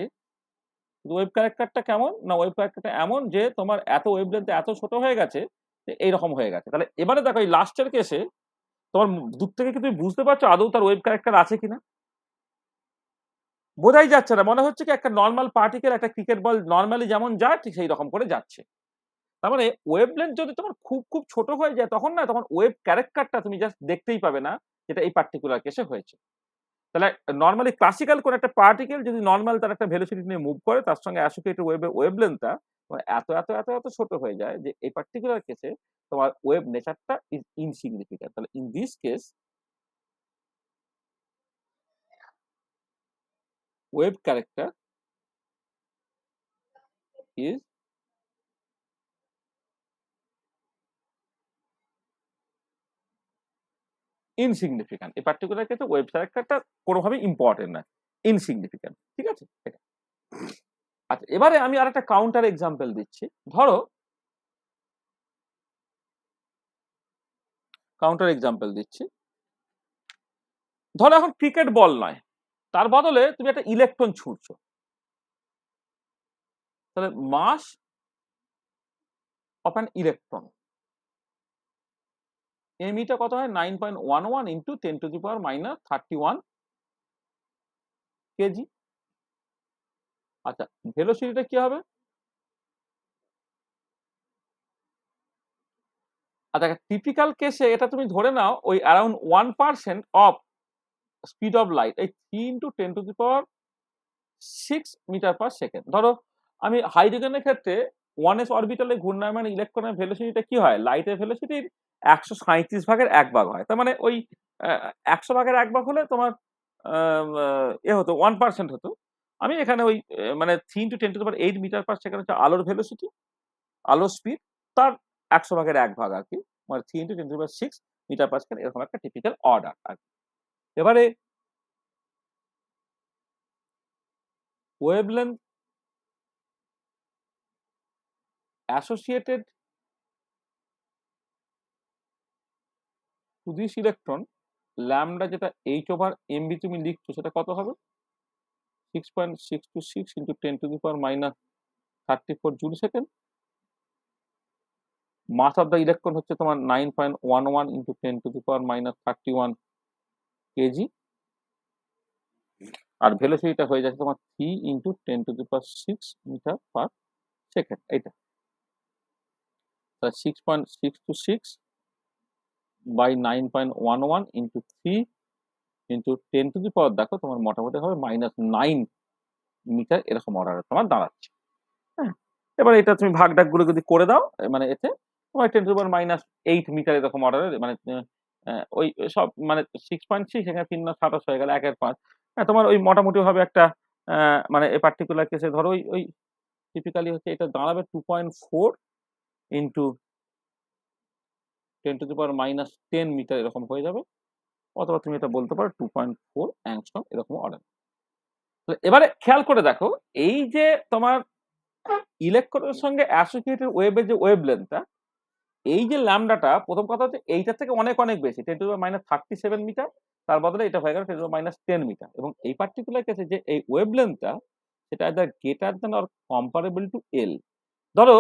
ওয়েভ ক্যারেক্টারটা কেমন না, ওয়েভ ক্যারেক্টারটা এমন যে তোমার এত ওয়েভ লেন্থ এত ছোট হয়ে গেছে যে এইরকম হয়ে গেছে। তাহলে এবারে দেখো এই লাস্টের কেসে তোমার দূর থেকে কি তুমি বুঝতে পারছো আদৌ তার ওয়েভ ক্যারেক্টার আছে কিনা? বোঝাই যাচ্ছে না, মনে হচ্ছে কি একটা নর্মাল পার্টিকেল, একটা ক্রিকেট বল নর্মালি যেমন যায় ঠিক সেই রকম করে যাচ্ছে। তার মানে ওয়েভ লেন্থ যদি তোমার খুব খুব ছোট হয়ে যায় তখন না, তখন ওয়েভ ক্যারেক্টারটা তুমি জাস্ট দেখতেই পাবে না, যেটা এই পার্টিকুলার কেসে হয়েছে। তাহলে নরমালি ক্লাসিক্যাল কোন একটা পার্টিকেল যদি নরমাল তার একটা ভেলোসিটি নিয়ে মুভ করে, তার সঙ্গে অ্যাসোসিয়েটেড ওয়েভের ওয়েভ লেন্থটা এত এত এত এত ছোট হয়ে যায় যে এই পার্টিকুলার কেসে তোমার ওয়েভ নেচারটা ইজ ইনসিগনিফিক্যান্ট। তাহলে in this case wave character is insignificant. এই পার্টিকুলার কেসে ওয়েভ ক্যারেক্টারটা কোনোভাবেই ইম্পর্টেন্ট না, ইনসিগনিফিক্যান্ট। ঠিক আছে, এটা। আচ্ছা, এবারে আমি আর একটা কাউন্টার এক্সাম্পল দিচ্ছি। ধরো কাউন্টার এক্সাম্পল দিচ্ছি, ধরো এখন ক্রিকেট বল নয়, তার বদলে তুমি একটা ইলেকট্রন ছুঁড়ছো, তাহলে মাস অফ অ্যান ইলেকট্রন এমইটা কত হয় 9.11 ইন্টু 10⁻⁻31 কেজি। আচ্ছা, ভেলোসিটিটা কি হবে? আচ্ছা, টিপিক্যাল কেসে এটা তুমি ধরে নাও ওই around 1% of speed of light, এই 3 × 10⁶ মিটার পার সেকেন্ড। ধরো আমি হাইড্রোজেনের ক্ষেত্রে 1s অরবিটালে ঘূর্ণায়মান ইলেকট্রনের ভেলোসিটিটা কি হয়, লাইটের ভেলোসিটির 137 হয়। তার মানে ওই 100 ভাগের 1 ভাগ হলে তোমার এ হতো 1% হতো। আমি এখানে ওই মানে 3 × 10⁸ মিটার পার সেকেন্ড হচ্ছে আলোর ভেলোসিটি, আলোর স্পিড, তার 100 ভাগের 1 ভাগ আর কি, মানে 3 × 10⁶ মিটার পার সেকেন্ড, এরকম একটা টিপিক্যাল অর্ডার আর কি। এবারে wavelength associated to this electron, lambda যেটা h/mv তুমি লিখছো সেটা কত হবে? 6.626 into 10⁻⁻34 joule second. Mass of the electron হচ্ছে তোমার 9.11 ইন্টু 10⁻31 কেজি, আর ভেলোসিটিটা হয়ে যাচ্ছে তোমার 3 ইন্টু 10⁶ মিটার পার সেকেন্ড। এইটা 6.626 বাই 9.11 ইন্টু 3 ইন্টু 10⁻, দেখো তোমার মোটামুটি হবে -9 মিটার, এরকম অর্ডারে তোমার দাঁড়াচ্ছে। হ্যাঁ, এবার এটা তুমি ভাগ ডাকগুলো যদি করে দাও, মানে এতে তোমার 10⁻⁸ মিটার এরকম অর্ডারের, মানে ওই সব মানে 6.6 এখানে 3×7 হয়ে গেল 1/5। হ্যাঁ, তোমার ওই মোটামুটি ভাবে একটা মানে এই পার্টিকুলার কেসে ধরো ওই টিপিক্যালি হচ্ছে এটা দাঁড়াবে 2.4 ইন্টু 10⁻10 মিটার এরকম হয়ে যাবে, অথবা তুমি এটা বলতে পারো 2.4 অ্যাংস্ট্রম এরকম অর্ডার। এবারে খেয়াল করে দেখো, এই যে তোমার ইলেকট্রনের সঙ্গে অ্যাসোসিয়েটেড ওয়েভের যে ওয়েভ লেন্থটা, এই যে ল্যামডাটা, প্রথম কথা হচ্ছে এইটার থেকে অনেক অনেক বেশি, 10⁻37 মিটার, তার বদলে এটা হয়ে গেল 10⁻10 মিটার। এবং এই পার্টিকুলার কেসে যে এই ওয়েভ লেন্থটা, সেটা either greater than or comparable to L. ধরো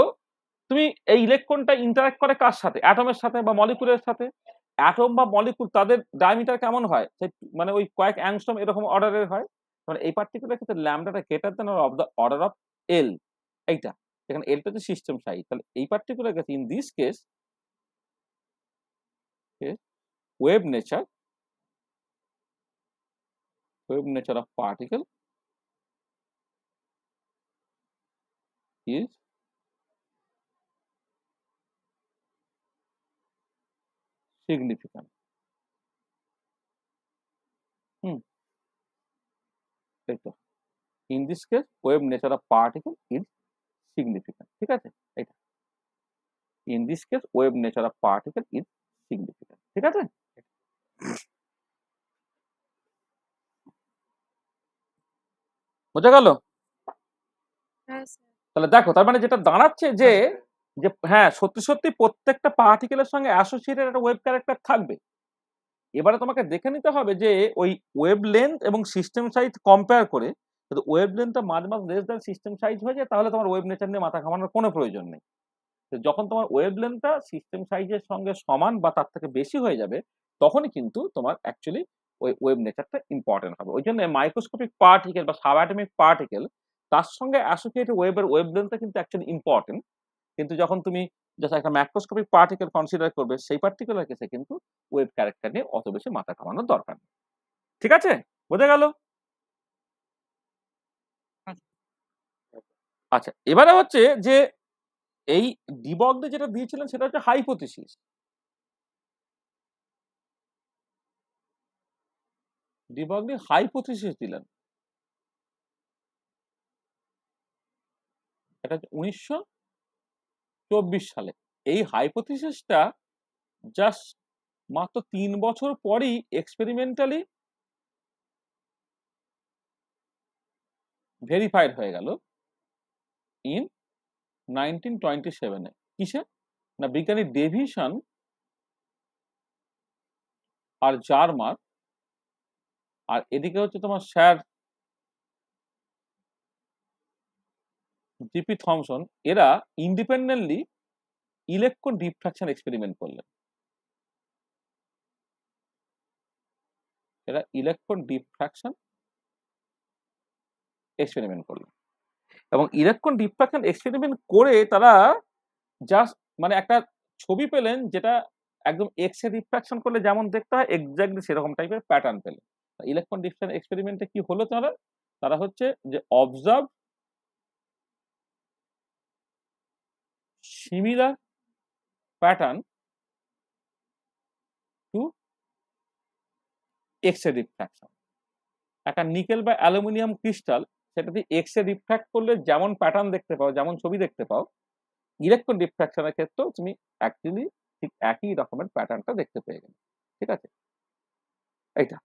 তুমি এই ইলেকট্রনটা ইন্টারঅ্যাক্ট করে কার সাথে? অ্যাটমের সাথে বা মলিকুলের সাথে। অ্যাটম বা মলিকুল তাদের ডায়ামিটার কেমন হয়? মানে ওই কয়েক অ্যাংস্ট্রম এরকম অর্ডারের হয়। মানে এই পার্টিকুলার ক্ষেত্রে ল্যামডাটা greater than or of the order of L, এইটা। এখানে এলটা হচ্ছে সিস্টেম সাইজ। তাহলে এই particular case, in this case wave nature of particle is significant. In this case, wave nature of particle is significant. ঠিক আছে, এটা in this case wave nature of particle is significant. ঠিক আছে, বোঝা গেল? তাহলে দেখো, তার মানে যেটা দাঁড়াচ্ছে যে হ্যাঁ, সত্যি সত্যি প্রত্যেকটা পার্টিকেলের সঙ্গে অ্যাসোসিয়েটেড একটা ওয়েভ ক্যারেক্টার থাকবে। এবারে তোমাকে দেখে নিতে হবে যে ওই ওয়েভ লেন্থ এবং সিস্টেম সাইজ কম্পেয়ার করে, যদি ওয়েভ লেন্থটা মাঝ লেস দ্যান সিস্টেম সাইজ হয়ে যায়, তাহলে তোমার ওয়েভ নেচার নিয়ে মাথা ঘামানোর কোনো প্রয়োজন নেই। যখন তোমার ওয়েভ লেন্থটা সিস্টেম সাইজের সঙ্গে সমান বা তার থেকে বেশি হয়ে যাবে, তখনই কিন্তু তোমার অ্যাকচুয়ালি ওই ওয়েভ নেচারটা ইম্পর্টেন্ট হবে। ওই জন্য মাইক্রোস্কোপিক পার্টিকেল বা সাবঅ্যাটমিক পার্টিকেল, তার সঙ্গে অ্যাসোসিয়েটেড ওয়েভের ওয়েভ লেন্থটা কিন্তু অ্যাকচুয়ালি ইম্পর্টেন্ট। কিন্তু যখন তুমি জাস্ট একটা ম্যাক্রোস্কোপিক পার্টিকেল কনসিডার করবে, সেই পার্টিকুলার কেসে কিন্তু ওয়েভ ক্যারেক্টার নিয়ে অত বেশি মাথা ঘামানোর দরকার নেই। ঠিক আছে, বোঝা গেল? আচ্ছা, এবারে হচ্ছে যে এই ডিবগডে যেটা দিয়েছিলেন সেটা হচ্ছে হাইপোথিসিস। ডিবগডে হাইপোথিসিস দিলেন, এটা 1924 সালে। এই হাইপোথিসিসটা জাস্ট মাত্র 3 বছর পরই এক্সপেরিমেন্টালি ভেরিফাইড হয়ে গেল ইন 1927 এ। কিসে? না, বিজ্ঞানী ডেভিসন আর জার্মার, আর এদিকে হচ্ছে তোমার স্যার জিপি থমসন, এরা ইন্ডিপেন্ডেন্টলি ইলেকট্রন ডিফ্রাকশন এক্সপেরিমেন্ট করলেন। এরা ইলেকট্রন ডিফ্রাকশন এক্সপেরিমেন্ট করলেন, এবং ইলেকট্রন ডিফ্রাকশন এক্সপেরিমেন্ট করে তারা জাস্ট মানে একটা ছবি পেলেন, যেটা একদম এক্স রে ডিফ্রাকশন করলে যেমন দেখতে হয় এক্স্যাক্টলি সেরকম টাইপের প্যাটার্ন পেলেন। ইলেকট্রন ডিফ্রাকশন এক্সপেরিমেন্টে কি হলো, তারা হচ্ছে যে observe similar pattern to X ray diffraction. একটা নিকেল বা অ্যালুমিনিয়াম ক্রিস্টাল, সেটাতে এক্স রে রিফ্র্যাক্ট করলে যেমন প্যাটার্ন দেখতে পাও, যেমন ছবি দেখতে পাও, ইলেকট্রন ডিফ্রাকশনের ক্ষেত্রেও তুমি অ্যাকচুয়ালি ঠিক একই রকমের প্যাটার্নটা দেখতে পেয়ে গেলে। ঠিক আছে, এইটা।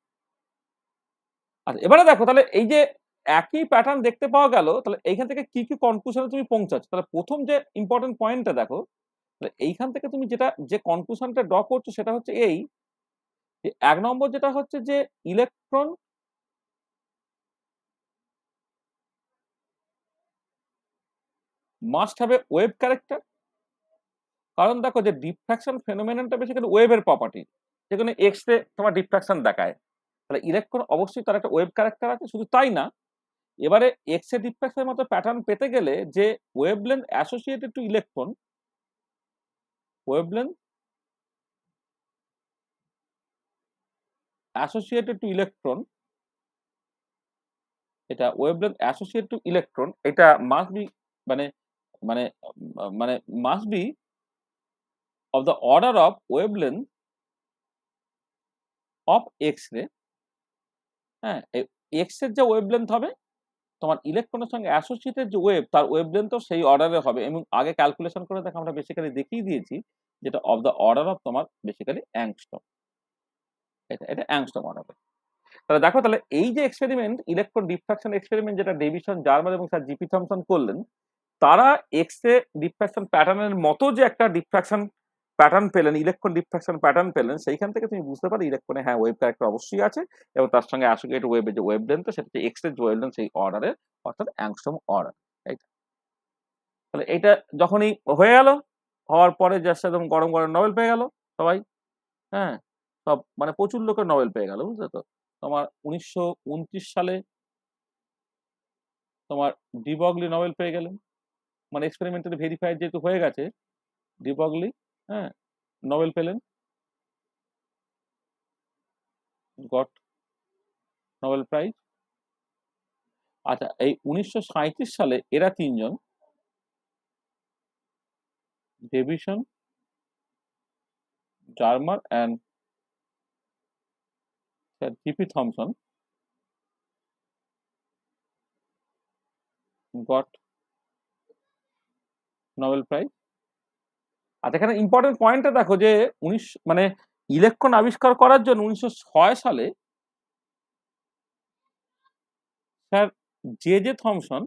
আচ্ছা, এবারে দেখো, তাহলে এই যে একই প্যাটার্ন দেখতে পাওয়া গেল, তাহলে এইখান থেকে কি কি কনক্লুশনে তুমি পৌঁছাচ্ছ? তাহলে প্রথম যে ইম্পর্টেন্ট পয়েন্টটা দেখো, তাহলে এইখান থেকে তুমি যে কনক্লুশনটা ড্র করছো সেটা হচ্ছে এই যে 1 নম্বর যেটা হচ্ছে যে electron must have a wave character. কারণ দেখো, যে ডিফ্রাকশন ফেনোমেননটা বেসিক্যালি ওয়েভের প্রপার্টি, যেখানে এক্স রে তোমার ডিফ্রাকশন দেখায়, তাহলে ইলেকট্রন অবশ্যই তার একটা ওয়েভ ক্যারেক্টার আছে। শুধু তাই না, এবারে এক্স রে ডিফ্রাকশনের মতো প্যাটার্ন পেতে গেলে যে wavelength associated to electron, wavelength associated to electron, এটা ওয়েভলেন্থ অ্যাসোসিয়েটেড টু ইলেকট্রন, এটা মাস্ট বি মানে মানে মানে must be of the order of wavelength of X ray. হ্যাঁ, এক্স এর যে ওয়েভলেন্থ হবে তোমার ইলেকট্রনের সঙ্গে অ্যাসোসিয়েটেড যে ওয়েভ, তার ওয়েভ লেন্থও সেই অর্ডারে হবে। এবং আগে ক্যালকুলেশন করে দেখো আমরা বেসিক্যালি দেখিয়ে দিয়েছি, যেটা অফ দ্য অর্ডার অফ তোমার বেসিক্যালি অ্যাংস্ট্রম। এটা অ্যাংস্ট্রম অর্ডারে। তাহলে দেখো, তাহলে এই যে এক্সপেরিমেন্ট, ইলেকট্রন ডিফ্রাকশন এক্সপেরিমেন্ট, যেটা ডেভিসন, জার্মার এবং স্যার জিপি থমসন করলেন, তারা এক্স রে ডিফ্রাকশন প্যাটার্নের মতো যে একটা ডিফ্রাকশন প্যাটার্ন পেলেন, ইলেকট্রন ডিফ্রাকশন প্যাটার্ন পেলেন, সেইখান থেকে তুমি বুঝতে পারো ইলেকট্রনে হ্যাঁ ওয়েভ ক্যারেক্টার অবশ্যই আছে, এবং তার সঙ্গে অ্যাসোসিয়েটেড ওয়েভের যে ওয়েভ লেন্থ, সেটা হচ্ছে এক্স রে যে ওয়েভ লেন্থ সেই অর্ডারের, অর্থাৎ অ্যাংস্ট্রম অর্ডার। তাহলে এটা যখনই হয়ে গেল, হওয়ার পরে যার সাথে গরম গরম নোবেল পেয়ে গেল সবাই। হ্যাঁ, সব মানে প্রচুর লোকের নোবেল পেয়ে গেল, বুঝলে তো। তোমার 1929 সালে তোমার ডিবগলি নোবেল পেয়ে গেলেন, মানে এক্সপেরিমেন্টালি ভেরিফাইড যেহেতু হয়ে গেছে, ডিবগলি হ্যাঁ নোবেল পেলেন, গট নোবেল প্রাইজ। আচ্ছা, এই 1937 সালে এরা তিনজন, Davisson, Germer and GP Thomson, got Nobel prize. আর এখানে ইম্পর্টেন্ট পয়েন্টটা দেখো যে মানে ইলেকট্রন আবিষ্কার করার জন্য 1906 সালে sir J Thomson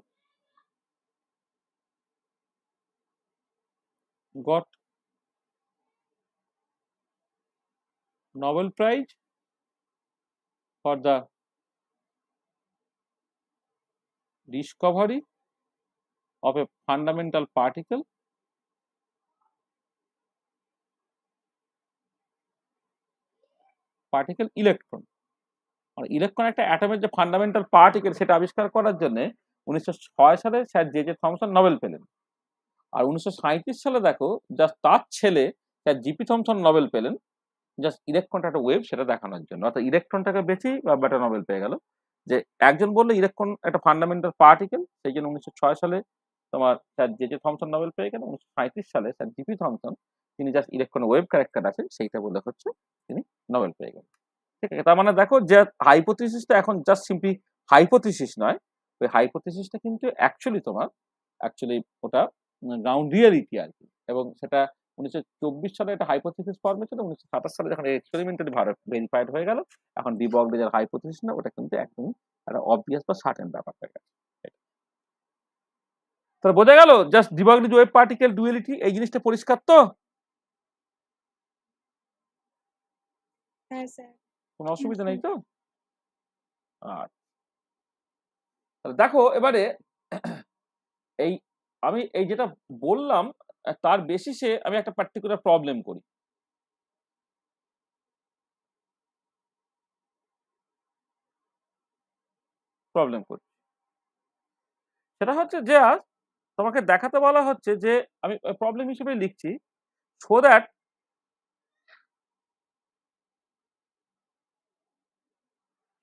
got Nobel prize for the discovery of a fundamental particle electron. আর ইলেকট্রন একটা অ্যাটমের যে ফান্ডামেন্টাল পার্টিকেল, সেটা আবিষ্কার করার জন্য 1906 সালে স্যার জে থমসন নোবেল পেলেন। আর 1937 সালে দেখো জাস্ট তার ছেলে স্যার জিপি থমসন নোবেল পেলেন, জাস্ট ইলেকট্রনটা একটা ওয়েভ সেটা দেখানোর জন্য। অর্থাৎ ইলেকট্রনটাকে বেশি বা বেটার নোবেল পেয়ে গেল। যে একজন বললো ইলেকট্রন একটা ফান্ডামেন্টাল পার্টিকেল, সেই জন্য 1906 সালে তোমার স্যার জে থমসন নোবেল পেয়ে গেল। 1937 সালে স্যার জিপি থমসন, তিনি জাস্ট ইলেকট্রন ওয়েভ ক্যারেক্টার আছে সেইটা বলে হচ্ছে তিনি নোবেল পেয়ে গেলেন। ঠিক আছে, তার মানে দেখো যে হাইপোথিসিসটা এখন জাস্ট সিম্পলি হাইপোথিসিস নয়, ওই হাইপোথিসিসটা কিন্তু অ্যাকচুয়ালি ওটা গ্রাউন্ড রিয়ালিটি আর কি। এবং সেটা 1924 সালে একটা হাইপোথিসিস ফর্ম হয়েছিল, 1927 সালে যখন এক্সপেরিমেন্টালি ভেরিফাইড হয়ে গেল, এখন ডিবগলি যার হাইপোথিসিস না, ওটা কিন্তু একদম একটা অবভিয়াস বা সার্টেন ব্যাপার হয়ে গেছে। তাহলে বোঝা গেল জাস্ট ডিবগলি ওয়েভ পার্টিকেল ডুয়ালিটি, এই জিনিসটা পরিষ্কার তো? হ্যাঁ স্যার। কোনো অসুবিধা নেই তো? আচ্ছা, তাহলে দেখো এবারে এই আমি এই যেটা বললাম তার বেসিসে আমি একটা পার্টিকুলার প্রবলেম করি। সেটা হচ্ছে যে আজ তোমাকে দেখাতে বলা হচ্ছে যে, আমি প্রবলেম হিসেবে লিখছি,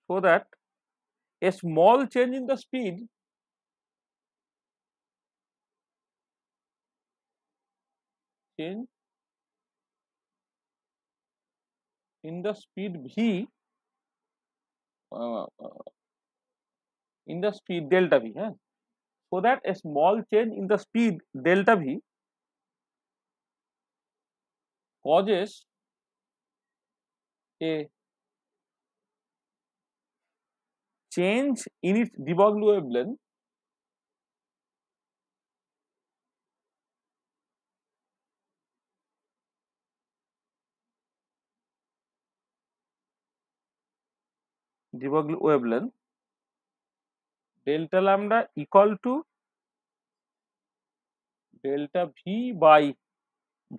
so that a small change in the speed v in the speed delta v, so that a small change in the speed delta v causes a change in its de Broglie wavelength delta lambda equal to delta v by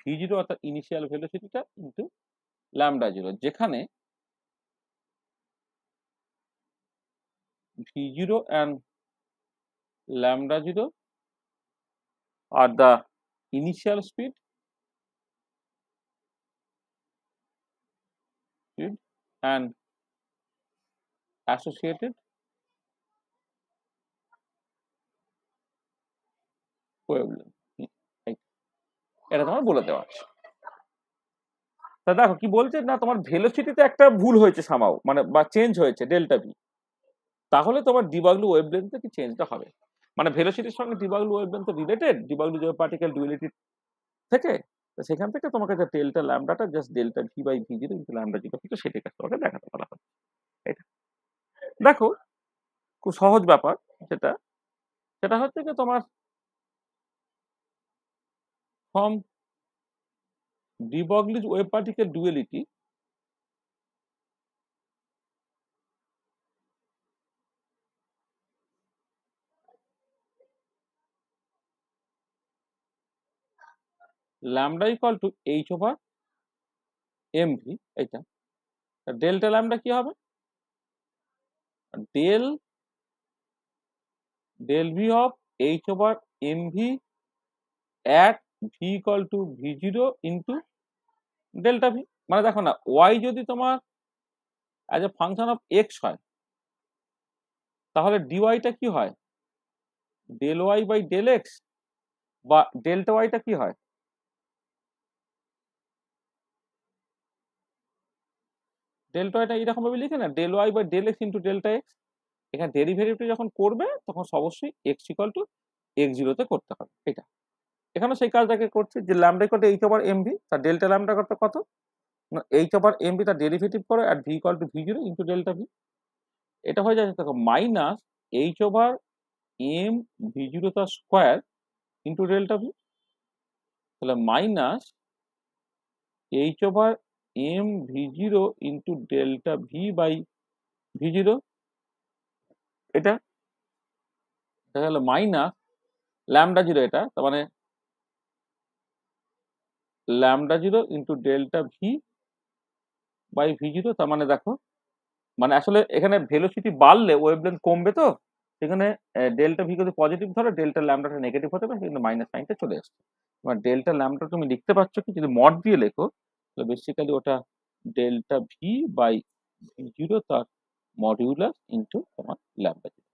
v0, অর্থাৎ initial ভেলোসিটিটা into lambda 0, যেখানে v0 and lambda 0 are the initial speed and associated wavelength। এটা তোমার বলে দেওয়া আছে। তা দেখো কি বলছে না, তোমার ভেলোসিটিতে একটা ভুল হয়েছে সামাও, মানে বা চেঞ্জ হয়েছে ডেল্টা ভি। তাহলে তোমার ডিবাগলু ওয়েভলেন্থে কি চেঞ্জটা হবে, মানে ভেলোসিটির সঙ্গে ডিবাগলু ওয়েভলেন্থ তো রিলেটেড ডিবাগলু যে পার্টিকেল ডুয়ালিটি থেকে, তো সেখান থেকে তোমাকে যে ডেল্টা ল্যামডাটা just delta V by V zero into lambda zero কিন্তু সেটাকে তোমাকে দেখাতে বলা হয়। এটা দেখো খুব সহজ ব্যাপার, যেটা সেটা হচ্ছে যে তোমার from de Broglie's wave particle duality lambda equal to H over m v, এটা ডেল্টা ল্যামডা কি হবে, del del v of h over m v at v equal to v zero into delta v. মানে দেখো না, y যদি তোমার as a function of x হয়, তাহলে ডিওয়াইটা কি হয়, del Y by del x, বা ডেল্টা ওয়াইটা কি হয়, ডেল্টা ওয়াইটা এরকম ভাবে লিখে না, del Y by del X into delta X. এখানে ডেরিভেটিভটা যখন করবে তখন অবশ্যই এক্স ইকুয়াল টু এক্স জিরোতে করতে হবে। এটা এখানে সেই কাজটাকে করছে যে lambda equal to H over m v, তার ডেল্টা ল্যামডা করতে কত, এইচ ওভার এম ভি তার ডেরিভেটিভ করো আর v equal to v zero into delta v. এটা হয়ে যাচ্ছে দেখো minus h over m v zero তার স্কোয়ার ইন্টু ডেল্টা ভি, তাহলে minus h over m v zero into delta V by V zero. এটা দেখা গেল মাইনাস ল্যামডা জিরো, এটা তার মানে lambda zero into delta V by V zero. তার মানে দেখো, মানে আসলে এখানে ভেলোসিটি বাড়লে ওয়েভলেন্থ কমবে, তো সেখানে ডেল্টা ভি যদি পজিটিভ ধরো ডেল্টা ল্যামডাটা নেগেটিভ হতে পারে, কিন্তু মাইনাস সাইনটা চলে আসছে। এবার ডেল্টা ল্যামডা তুমি লিখতে পারছো কি, যদি মড দিয়ে লেখো তাহলে বেসিক্যালি ওটা delta V by V zero তার মডিউলাস ইন্টু তোমার ল্যামডা জিরো।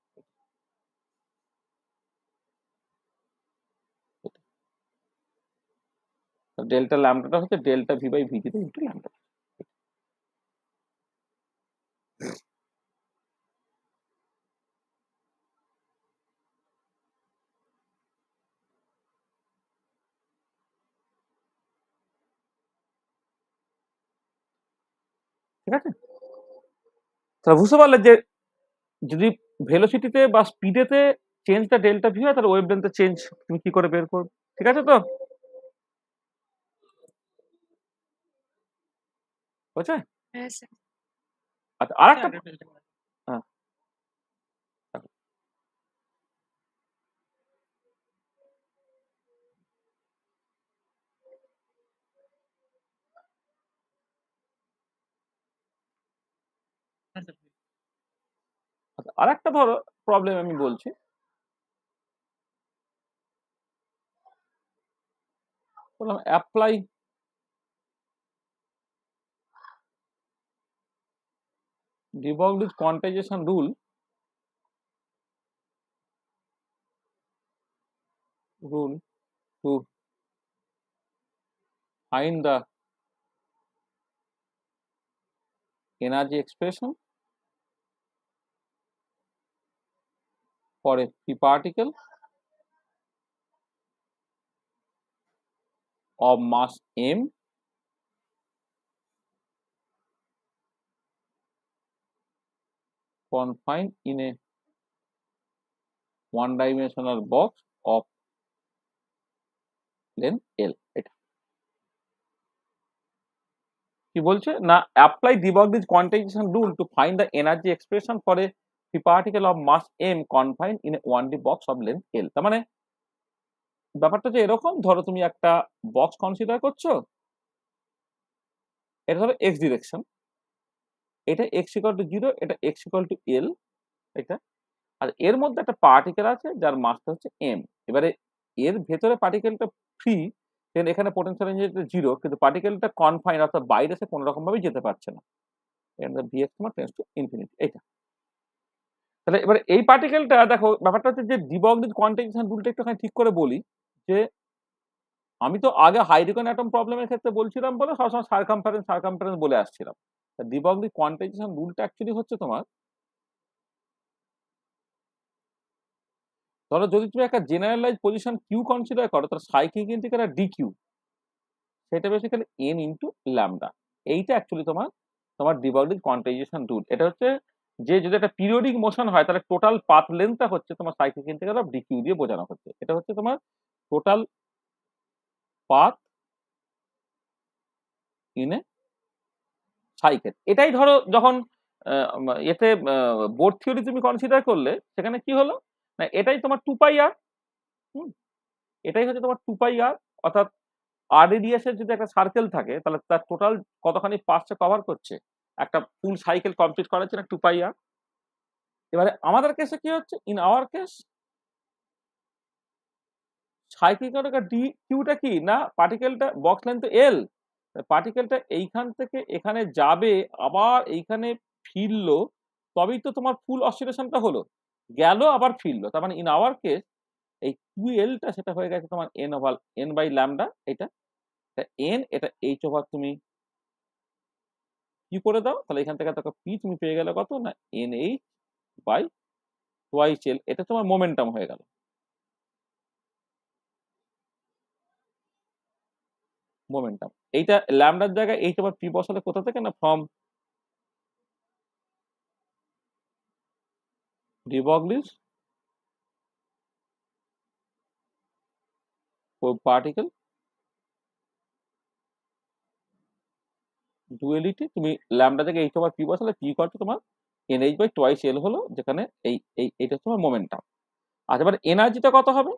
ডেল্টা ল্যামডাটা হচ্ছে delta V by V zero into lambda. ঠিক আছে, তাহলে বুঝতে পারলে যে যদি ভেলোসিটিতে বা স্পিডেতে চেঞ্জটা ডেল্টা ভি হয়, তাহলে ওয়েভলেন্থের চেঞ্জ তুমি কি করে বের করবে। ঠিক আছে তো, বুঝছে? হ্যাঁ স্যার। আচ্ছা আর একটা, হ্যাঁ আচ্ছা, আর একটা ধরো প্রবলেম আমি বলছি, বললাম apply de Broglie's quantization rule to find the energy expression for a free particle of mass m confined in a one-dimensional box of length L. এটা কি বলছে না, apply de Broglie's quantization rule to find the energy expression for a free particle of mass m confined in a 1D box of length L। তার মানে ব্যাপারটা যে এরকম, ধরো তুমি একটা বক্স কনসিডার করছো, এটা ধরো এক্স ডিরেকশন, এটা এক্স ইকুয়াল টু জিরো, এটা এক্স ইকুয়াল টু এল, এটা আর এর মধ্যে একটা পার্টিকেল আছে যার মাসটা হচ্ছে এম। এবারে এর ভেতরে পার্টিকেলটা ফ্রি, এখানে পোটেনশিয়াল এনার্জি জিরো, কিন্তু পার্টিকেলটা কনফাইন অর্থাৎ বাইরে সে কোনো রকম ভাবে যেতে পারছে না, ভিএক্স টেন্ডস টু ইনফিনিটি। এটা তাহলে এবার এই পার্টিকেলটা দেখো, ব্যাপারটা হচ্ছে যে ডি ব্রগলির কোয়ান্টাইজেশন রুলটা একটুখানি ঠিক করে বলি, যে আমি তো আগে হাইড্রোজেন অ্যাটম প্রবলেমের ক্ষেত্রে বলছিলাম বলে সবসময় সার্কামফারেন্স বলে আসছিলাম। ডি ব্রগলির কোয়ান্টাইজেশন রুলটা অ্যাকচুয়ালি হচ্ছে তোমার ধরো যদি তুমি একটা জেনারেলাইজ পজিশন কিউ কনসিডার করো, তাহলে সাইক্লিক ইন্টিগ্রাল ডি কিউ, সেটা বেসিক্যালি এন ইন্টু ল্যামডা। এইটা অ্যাকচুয়ালি তোমার তোমার ডি ব্রগলি কোয়ান্টাইজেশন রুল। এটা হচ্ছে যে যদি একটা পিরিয়ডিক মোশন হয় তাহলে টোটাল পাথ লেন্থটা হচ্ছে তোমার cyclic integral of D Q দিয়ে বোঝানো হচ্ছে। এটা হচ্ছে তোমার total path in a cycle. এটাই ধরো যখন এতে বোর্ড থিওরি তুমি কনসিডার করলে সেখানে কি হলো না, এটাই তোমার 2πr। এটাই হচ্ছে তোমার 2πr, অর্থাৎ আর রেডিয়াস এর যদি একটা সার্কেল থাকে তাহলে তার টোটাল কতখানি পাথটা কভার করছে একটা ফুল সাইকেল কমপ্লিট করার জন্য 2πr। এবারে আমাদের কেসে কি হচ্ছে, ইন আওয়ার কেস সাইক্লিক ডি কিউটা কি না, পার্টিকেলটা বক্স লেন্থ এল, পার্টিকেলটা এইখান থেকে এখানে যাবে আবার এইখানে ফিরলো, তবেই তো তোমার ফুল অসিলেশনটা হলো, গেল আবার ফিরলো। তার মানে ইন আওয়ার কেস এই 2l-টা সেটা হয়ে গেছে তোমার n বাই ল্যামডা। এটা n, এটা h ওভার তুমি কি করে দাও, তাহলে এখান থেকে দেখো p তুমি পেয়ে গেলে কত না nh বাই টুয়াইস l, এটা তোমার মোমেন্টাম হয়ে গেল। মোমেন্টাম এইটা ল্যামডার জায়গায় h ওভার p বসালে কোথা থেকে না, ফ্রম ডি ব্রগলিস পার্টিকেল ডুয়েলিটি। তুমি ল্যামডা থেকে h ওভার p বসালে p করতে তোমার nh বাই টুয়াইস l হলো, যেখানে এইটা তোমার মোমেন্টাম। আচ্ছা, এবার এনার্জিটা কত হবে,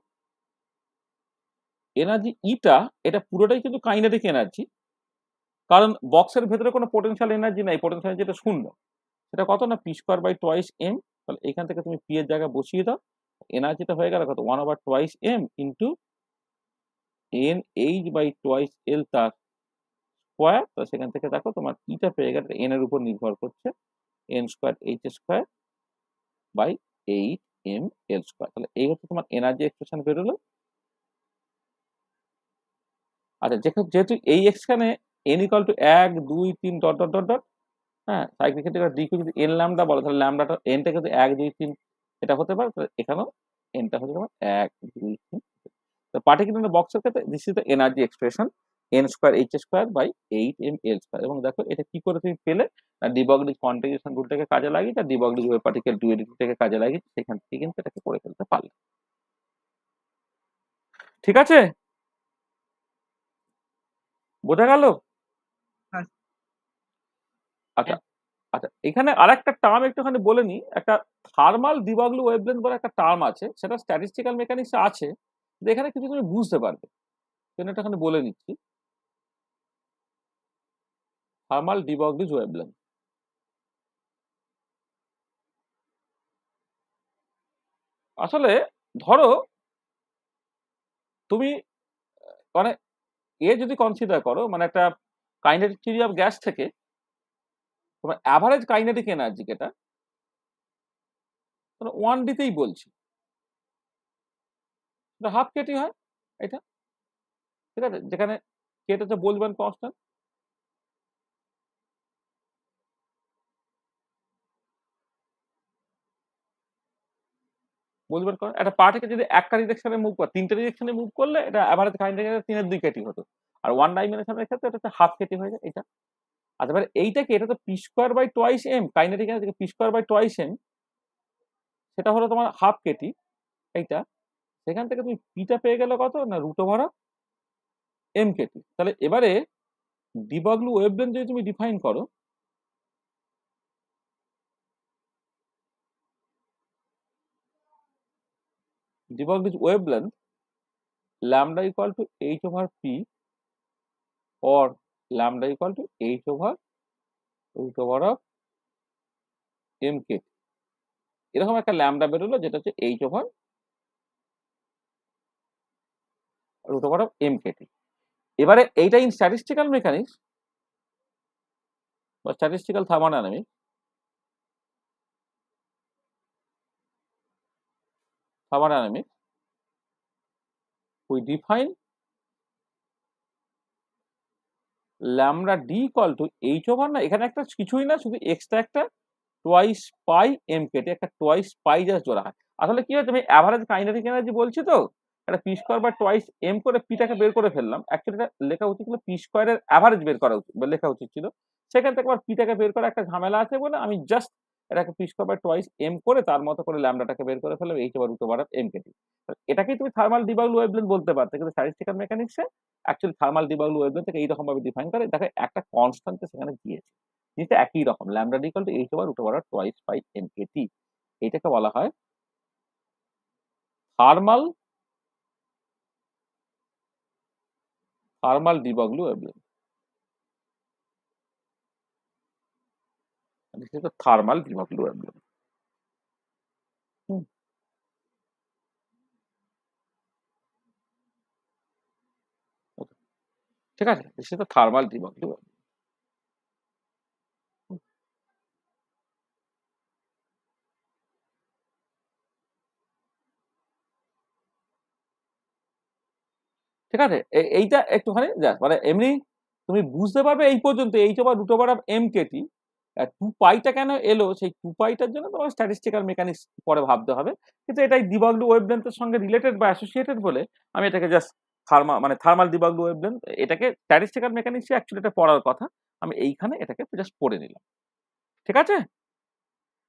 এনার্জি ইটা, এটা পুরোটাই কিন্তু কাইনেটিক এনার্জি, কারণ বক্সের ভেতরে কোনো পোটেনশিয়াল এনার্জি নাই, পোটেনশিয়াল এনার্জি এটা শূন্য। সেটা কত না P square by twice M. তাহলে এখান থেকে তুমি পি এর জায়গায় বসিয়ে দাও, এনার্জিটা হয়ে গেল কত 1 over twice m into n h by twice L তার স্কোয়ার। তো সেখান থেকে দেখো তোমার ইটা পেয়ে গেলে এন এর উপর নির্ভর করছে N square H square by 8 ml square. তাহলে এই হচ্ছে তোমার এনার্জি এক্সপ্রেশন বেরোলো। আচ্ছা, যেহেতু এই এখানে n equal to 1 2 3 dot dot dot dot, হ্যাঁ, সাইক্লিক ক্ষেত্রে ডি যদি এন ল্যামডা বলো, তাহলে ল্যামডাটা এনটা কিন্তু 1 2 3 এটা হতে পারে, তাহলে এখানেও এনটা হচ্ছে তোমার 1 2 3। তো পার্টিকুলার বক্সের ক্ষেত্রে this is the energy expression N square H square by 8 ml square. এবং দেখো এটা কি করে তুমি পেলে না, ডি ব্রগলি কোয়ান্টাইজেশন রুলটাকে কাজে লাগিয়ে, ডি ব্রগলি ওয়েভ পার্টিকেল ডুয়ালিটিটাকে কাজে লাগিয়ে সেখান থেকে কিন্তু এটাকে করে ফেলতে পারলে। ঠিক আছে, বোঝা গেল? হ্যাঁ। আচ্ছা আচ্ছা, এখানে আরেকটা টার্ম একটুখানি বলে নি, একটা থার্মাল ডি ব্রগলি ওয়েভলেন্থ বলে একটা টার্ম আছে, সেটা স্ট্যাটিস্টিক্যাল মেকানিক্সে আছে, কিন্তু এখানে কিছু তুমি বুঝতে পারবে, সেটা একটুখানি বলে নিচ্ছি। থার্মাল ডি ব্রগলি ওয়েভলেন্থ আসলে ধরো তুমি মানে এ যদি কনসিডার করো, মানে একটা কাইনেটিক থিওরি অফ গ্যাস থেকে তোমার অ্যাভারেজ কাইনেটিক এনার্জি যেটা 1D-তেই বলছি, এটা হাফ কেটি হয় এটা, ঠিক আছে, যেখানে কেটা হচ্ছে বোলজম্যান কনস্ট্যান্ট। বোলজম্যান কনস্ট্যান্ট একটা পার্টিকে যদি একটা ডিরেকশনে মুভ করে, তিনটে ডিরেকশনে মুভ করলে এটা অ্যাভারেজ কাইনেটিক এনার্জি 3-2 কেটি হতো, আর 1 ডাইমেনশনের ক্ষেত্রে এটা হচ্ছে হাফ কেটি হয়ে যায় এটা। আচ্ছা, এবার এইটাকে, এটা তো P square by twice M, kinetic energy P square by twice M, সেটা হলো তোমার হাফ কেটি এইটা। সেখান থেকে তুমি পিটা পেয়ে গেলে কত না রুট ওভার এম কেটি। তাহলে এবারে ডি ব্রগলি ওয়েভলেন্থ যদি তুমি ডিফাইন করো, de Broglie wavelength lambda equal to h over p or lambda equal to h over root over of m k, এরকম একটা ল্যামডা বেরোলো যেটা হচ্ছে h over root over of m kt। এবারে এইটা ইন স্ট্যাটিস্টিক্যাল মেকানিক্স বা statistical thermodynamics we define lambda d equal to h over, না এখানে একটা কিছুই না, শুধু এক্সট্রা একটা টোয়াইস পাই এম কেটে, একটা টোয়াইস পাই জাস্ট জোড়া হয়। আসলে কি হচ্ছে, আমি অ্যাভারেজ কাইনেটিক এনার্জি বলছি তো, এটা পি স্কোয়ার বা টোয়াইস এম করে পিটাকে বের করে ফেললাম। অ্যাকচুয়ালি এটা লেখা উচিত ছিল পি স্কোয়ারের অ্যাভারেজ বের করা উচিত বা লেখা উচিত ছিল। সেখান থেকে আবার পিটাকে বের করা একটা ঝামেলা আছে বলে আমি জাস্ট এটাকে P square by twice M করে তার মতো করে ল্যামডাটাকে বের করে ফেললাম H over root over of M KT. এটাকেই তুমি থার্মাল ডিবাগলু ওয়েভলেন্থ বলতে পারতে, কিন্তু স্ট্যাটিস্টিক্যাল মেকানিক্সে অ্যাকচুয়ালি থার্মাল ডিবাগলু ওয়েভলেন্থ থেকে এইরকম ভাবে ডিফাইন করে, দেখো একটা কনস্ট্যান্ট সেখানে দিয়েছে, জিনিসটা একই রকম, lambda equal to H over root over of twice by m k T. এইটাকে বলা হয় thermal de Broglie wavelength. This is the thermal de Broglie wavelength. ঠিক আছে, this is the thermal de Broglie wavelength. ঠিক আছে, এইটা একটুখানি মানে এমনি তুমি বুঝতে পারবে এই পর্যন্ত h over root over of M k T. Two পাইটা কেন এলো, সেই টু পাইটার জন্য তোমার স্ট্যাটিস্টিক্যাল মেকানিক্স পরে ভাবতে হবে, কিন্তু এটাই ডিবাগলু ওয়েভলেন্থের সঙ্গে রিলেটেড বা অ্যাসোসিয়েটেড বলে আমি এটাকে জাস্ট থার্মাল ডিবাগলু ওয়েভলেন্থ, এটাকে স্ট্যাটিস্টিক্যাল মেকানিক্সে অ্যাকচুয়ালি এটা পড়ার কথা, আমি এইখানে এটাকে জাস্ট পড়ে নিলাম। ঠিক আছে,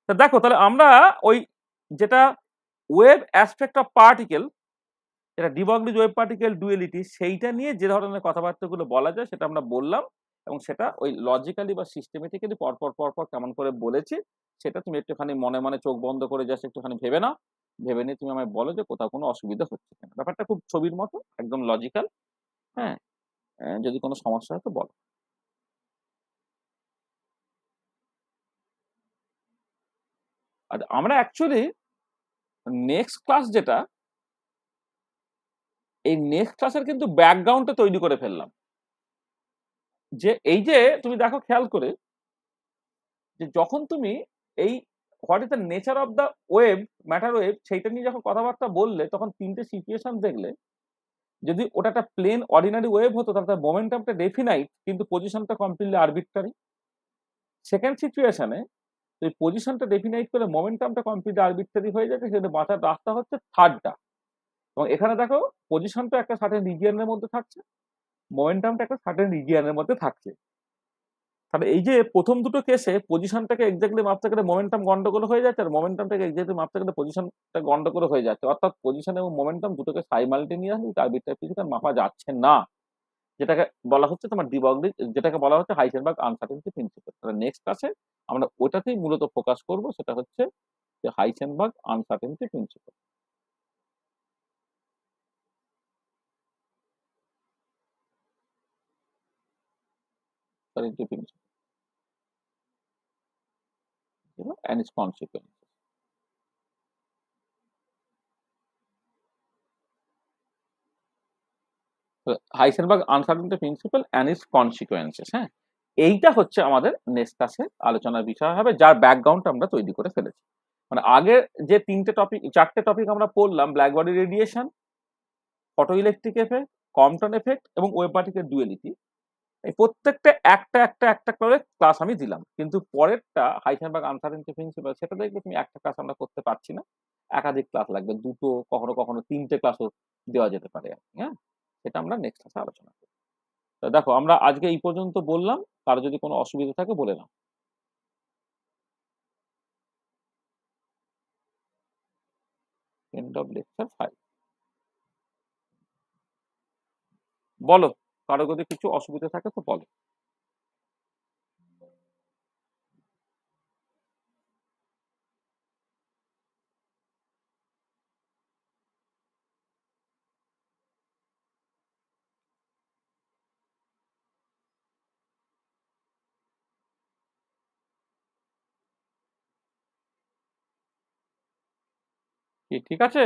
তা দেখো তাহলে আমরা ওই যেটা ওয়েভ অ্যাসপেক্ট অফ পার্টিকেল, এটা ডিবগলিজ ওয়েভ পার্টিকেল ডুয়েলিটি, সেইটা নিয়ে যে ধরনের কথাবার্তাগুলো বলা যায় সেটা আমরা বললাম, এবং সেটা ওই লজিক্যালি বা সিস্টেমেটিক্যালি পরপর পরপর কেমন করে বলেছি সেটা তুমি একটুখানি মনে মনে চোখ বন্ধ করে জাস্ট একটুখানি ভেবে নাও। ভেবে নিয়ে তুমি আমায় বলো যে কোথাও কোনো অসুবিধা হচ্ছে কিনা। ব্যাপারটা খুব ছবির মতো একদম লজিক্যাল। হ্যাঁ, যদি কোনো সমস্যা হয় তো বলো। আর আমরা অ্যাকচুয়ালি নেক্সট ক্লাস যেটা, এই নেক্সট ক্লাসের কিন্তু ব্যাকগ্রাউন্ডটা তৈরি করে ফেললাম, যে এই যে তুমি দেখো খেয়াল করে যে যখন তুমি এই what is the nature of the wave, matter wave, সেইটা নিয়ে যখন কথাবার্তা বললে তখন তিনটে সিচুয়েশন দেখলে। যদি ওটা একটা প্লেন অর্ডিনারি ওয়েভ হতো তাহলে তার মোমেন্টামটা ডেফিনাইট কিন্তু পজিশনটা কমপ্লিটলি আরবিট্রারি। সেকেন্ড সিচুয়েশনে এই পজিশনটা ডেফিনাইট করে মোমেন্টামটা কমপ্লিটলি আরবিট্রারি হয়ে যাচ্ছে, সেটা বাঁচার রাস্তা হচ্ছে থার্ডটা। এবং এখানে দেখো পজিশনটা একটা সার্টেন রিজিয়নের মধ্যে থাকছে, মোমেন্টামটা একটা সার্টেন রিজিয়নের মধ্যে থাকছে। তাহলে এই যে প্রথম দুটো কেসে পজিশনটাকে এক্স্যাক্টলি মাপতে গেলে মোমেন্টাম গন্ডগোল হয়ে যাচ্ছে, আর মোমেন্টামটাকে এক্স্যাক্টলি মাপতে গেলে পজিশনটা গন্ডগোল হয়ে যাচ্ছে, অর্থাৎ পজিশন এবং মোমেন্টাম দুটোকে সাইমালটেনিয়াসলি আরবিট্রারি ফিজিক্যাল মাপা যাচ্ছে না, যেটাকে বলা হচ্ছে তোমার ডিবগলি, যেটাকে বলা হচ্ছে হাইসেনবার্গ আনসার্টেনটি প্রিন্সিপাল। তাহলে নেক্সট ক্লাসে আমরা ওটাতেই মূলত ফোকাস করব, সেটা হচ্ছে যে Heisenberg uncertainty principle. and its consequence. Heisenberg uncertainty principle and its consequences. হ্যাঁ, এইটা হচ্ছে আমাদের নেক্সট ক্লাসে আলোচনার বিষয় হবে, যার ব্যাকগ্রাউন্ড আমরা তৈরি করে ফেলেছি। মানে আগে যে চারটে টপিক আমরা পড়লাম, black body radiation, photo electric effect, Compton effect এবং ওয়েভ পার্টিকেল ডুয়েলিটি, এই প্রত্যেকটা একটা একটা একটা করে ক্লাস আমি দিলাম, কিন্তু পরেরটা হাইসেনবার্গ আনসার্টেনটি প্রিন্সিপাল, সেটা দেখবে তুমি একটা ক্লাস আমরা করতে পারছি না, একাধিক ক্লাস লাগবে, দুটো কখনো কখনো তিনটে ক্লাসও দেওয়া যেতে পারে আর কি। হ্যাঁ, সেটা আমরা নেক্সট ক্লাসে আলোচনা করব। দেখো আমরা আজকে এই পর্যন্ত বললাম, কারো যদি কোনো অসুবিধা থাকে বলে নাও। End of lecture 5। বলো, কারো যদি কিছু অসুবিধা থাকে তো বলো। কি ঠিক আছে?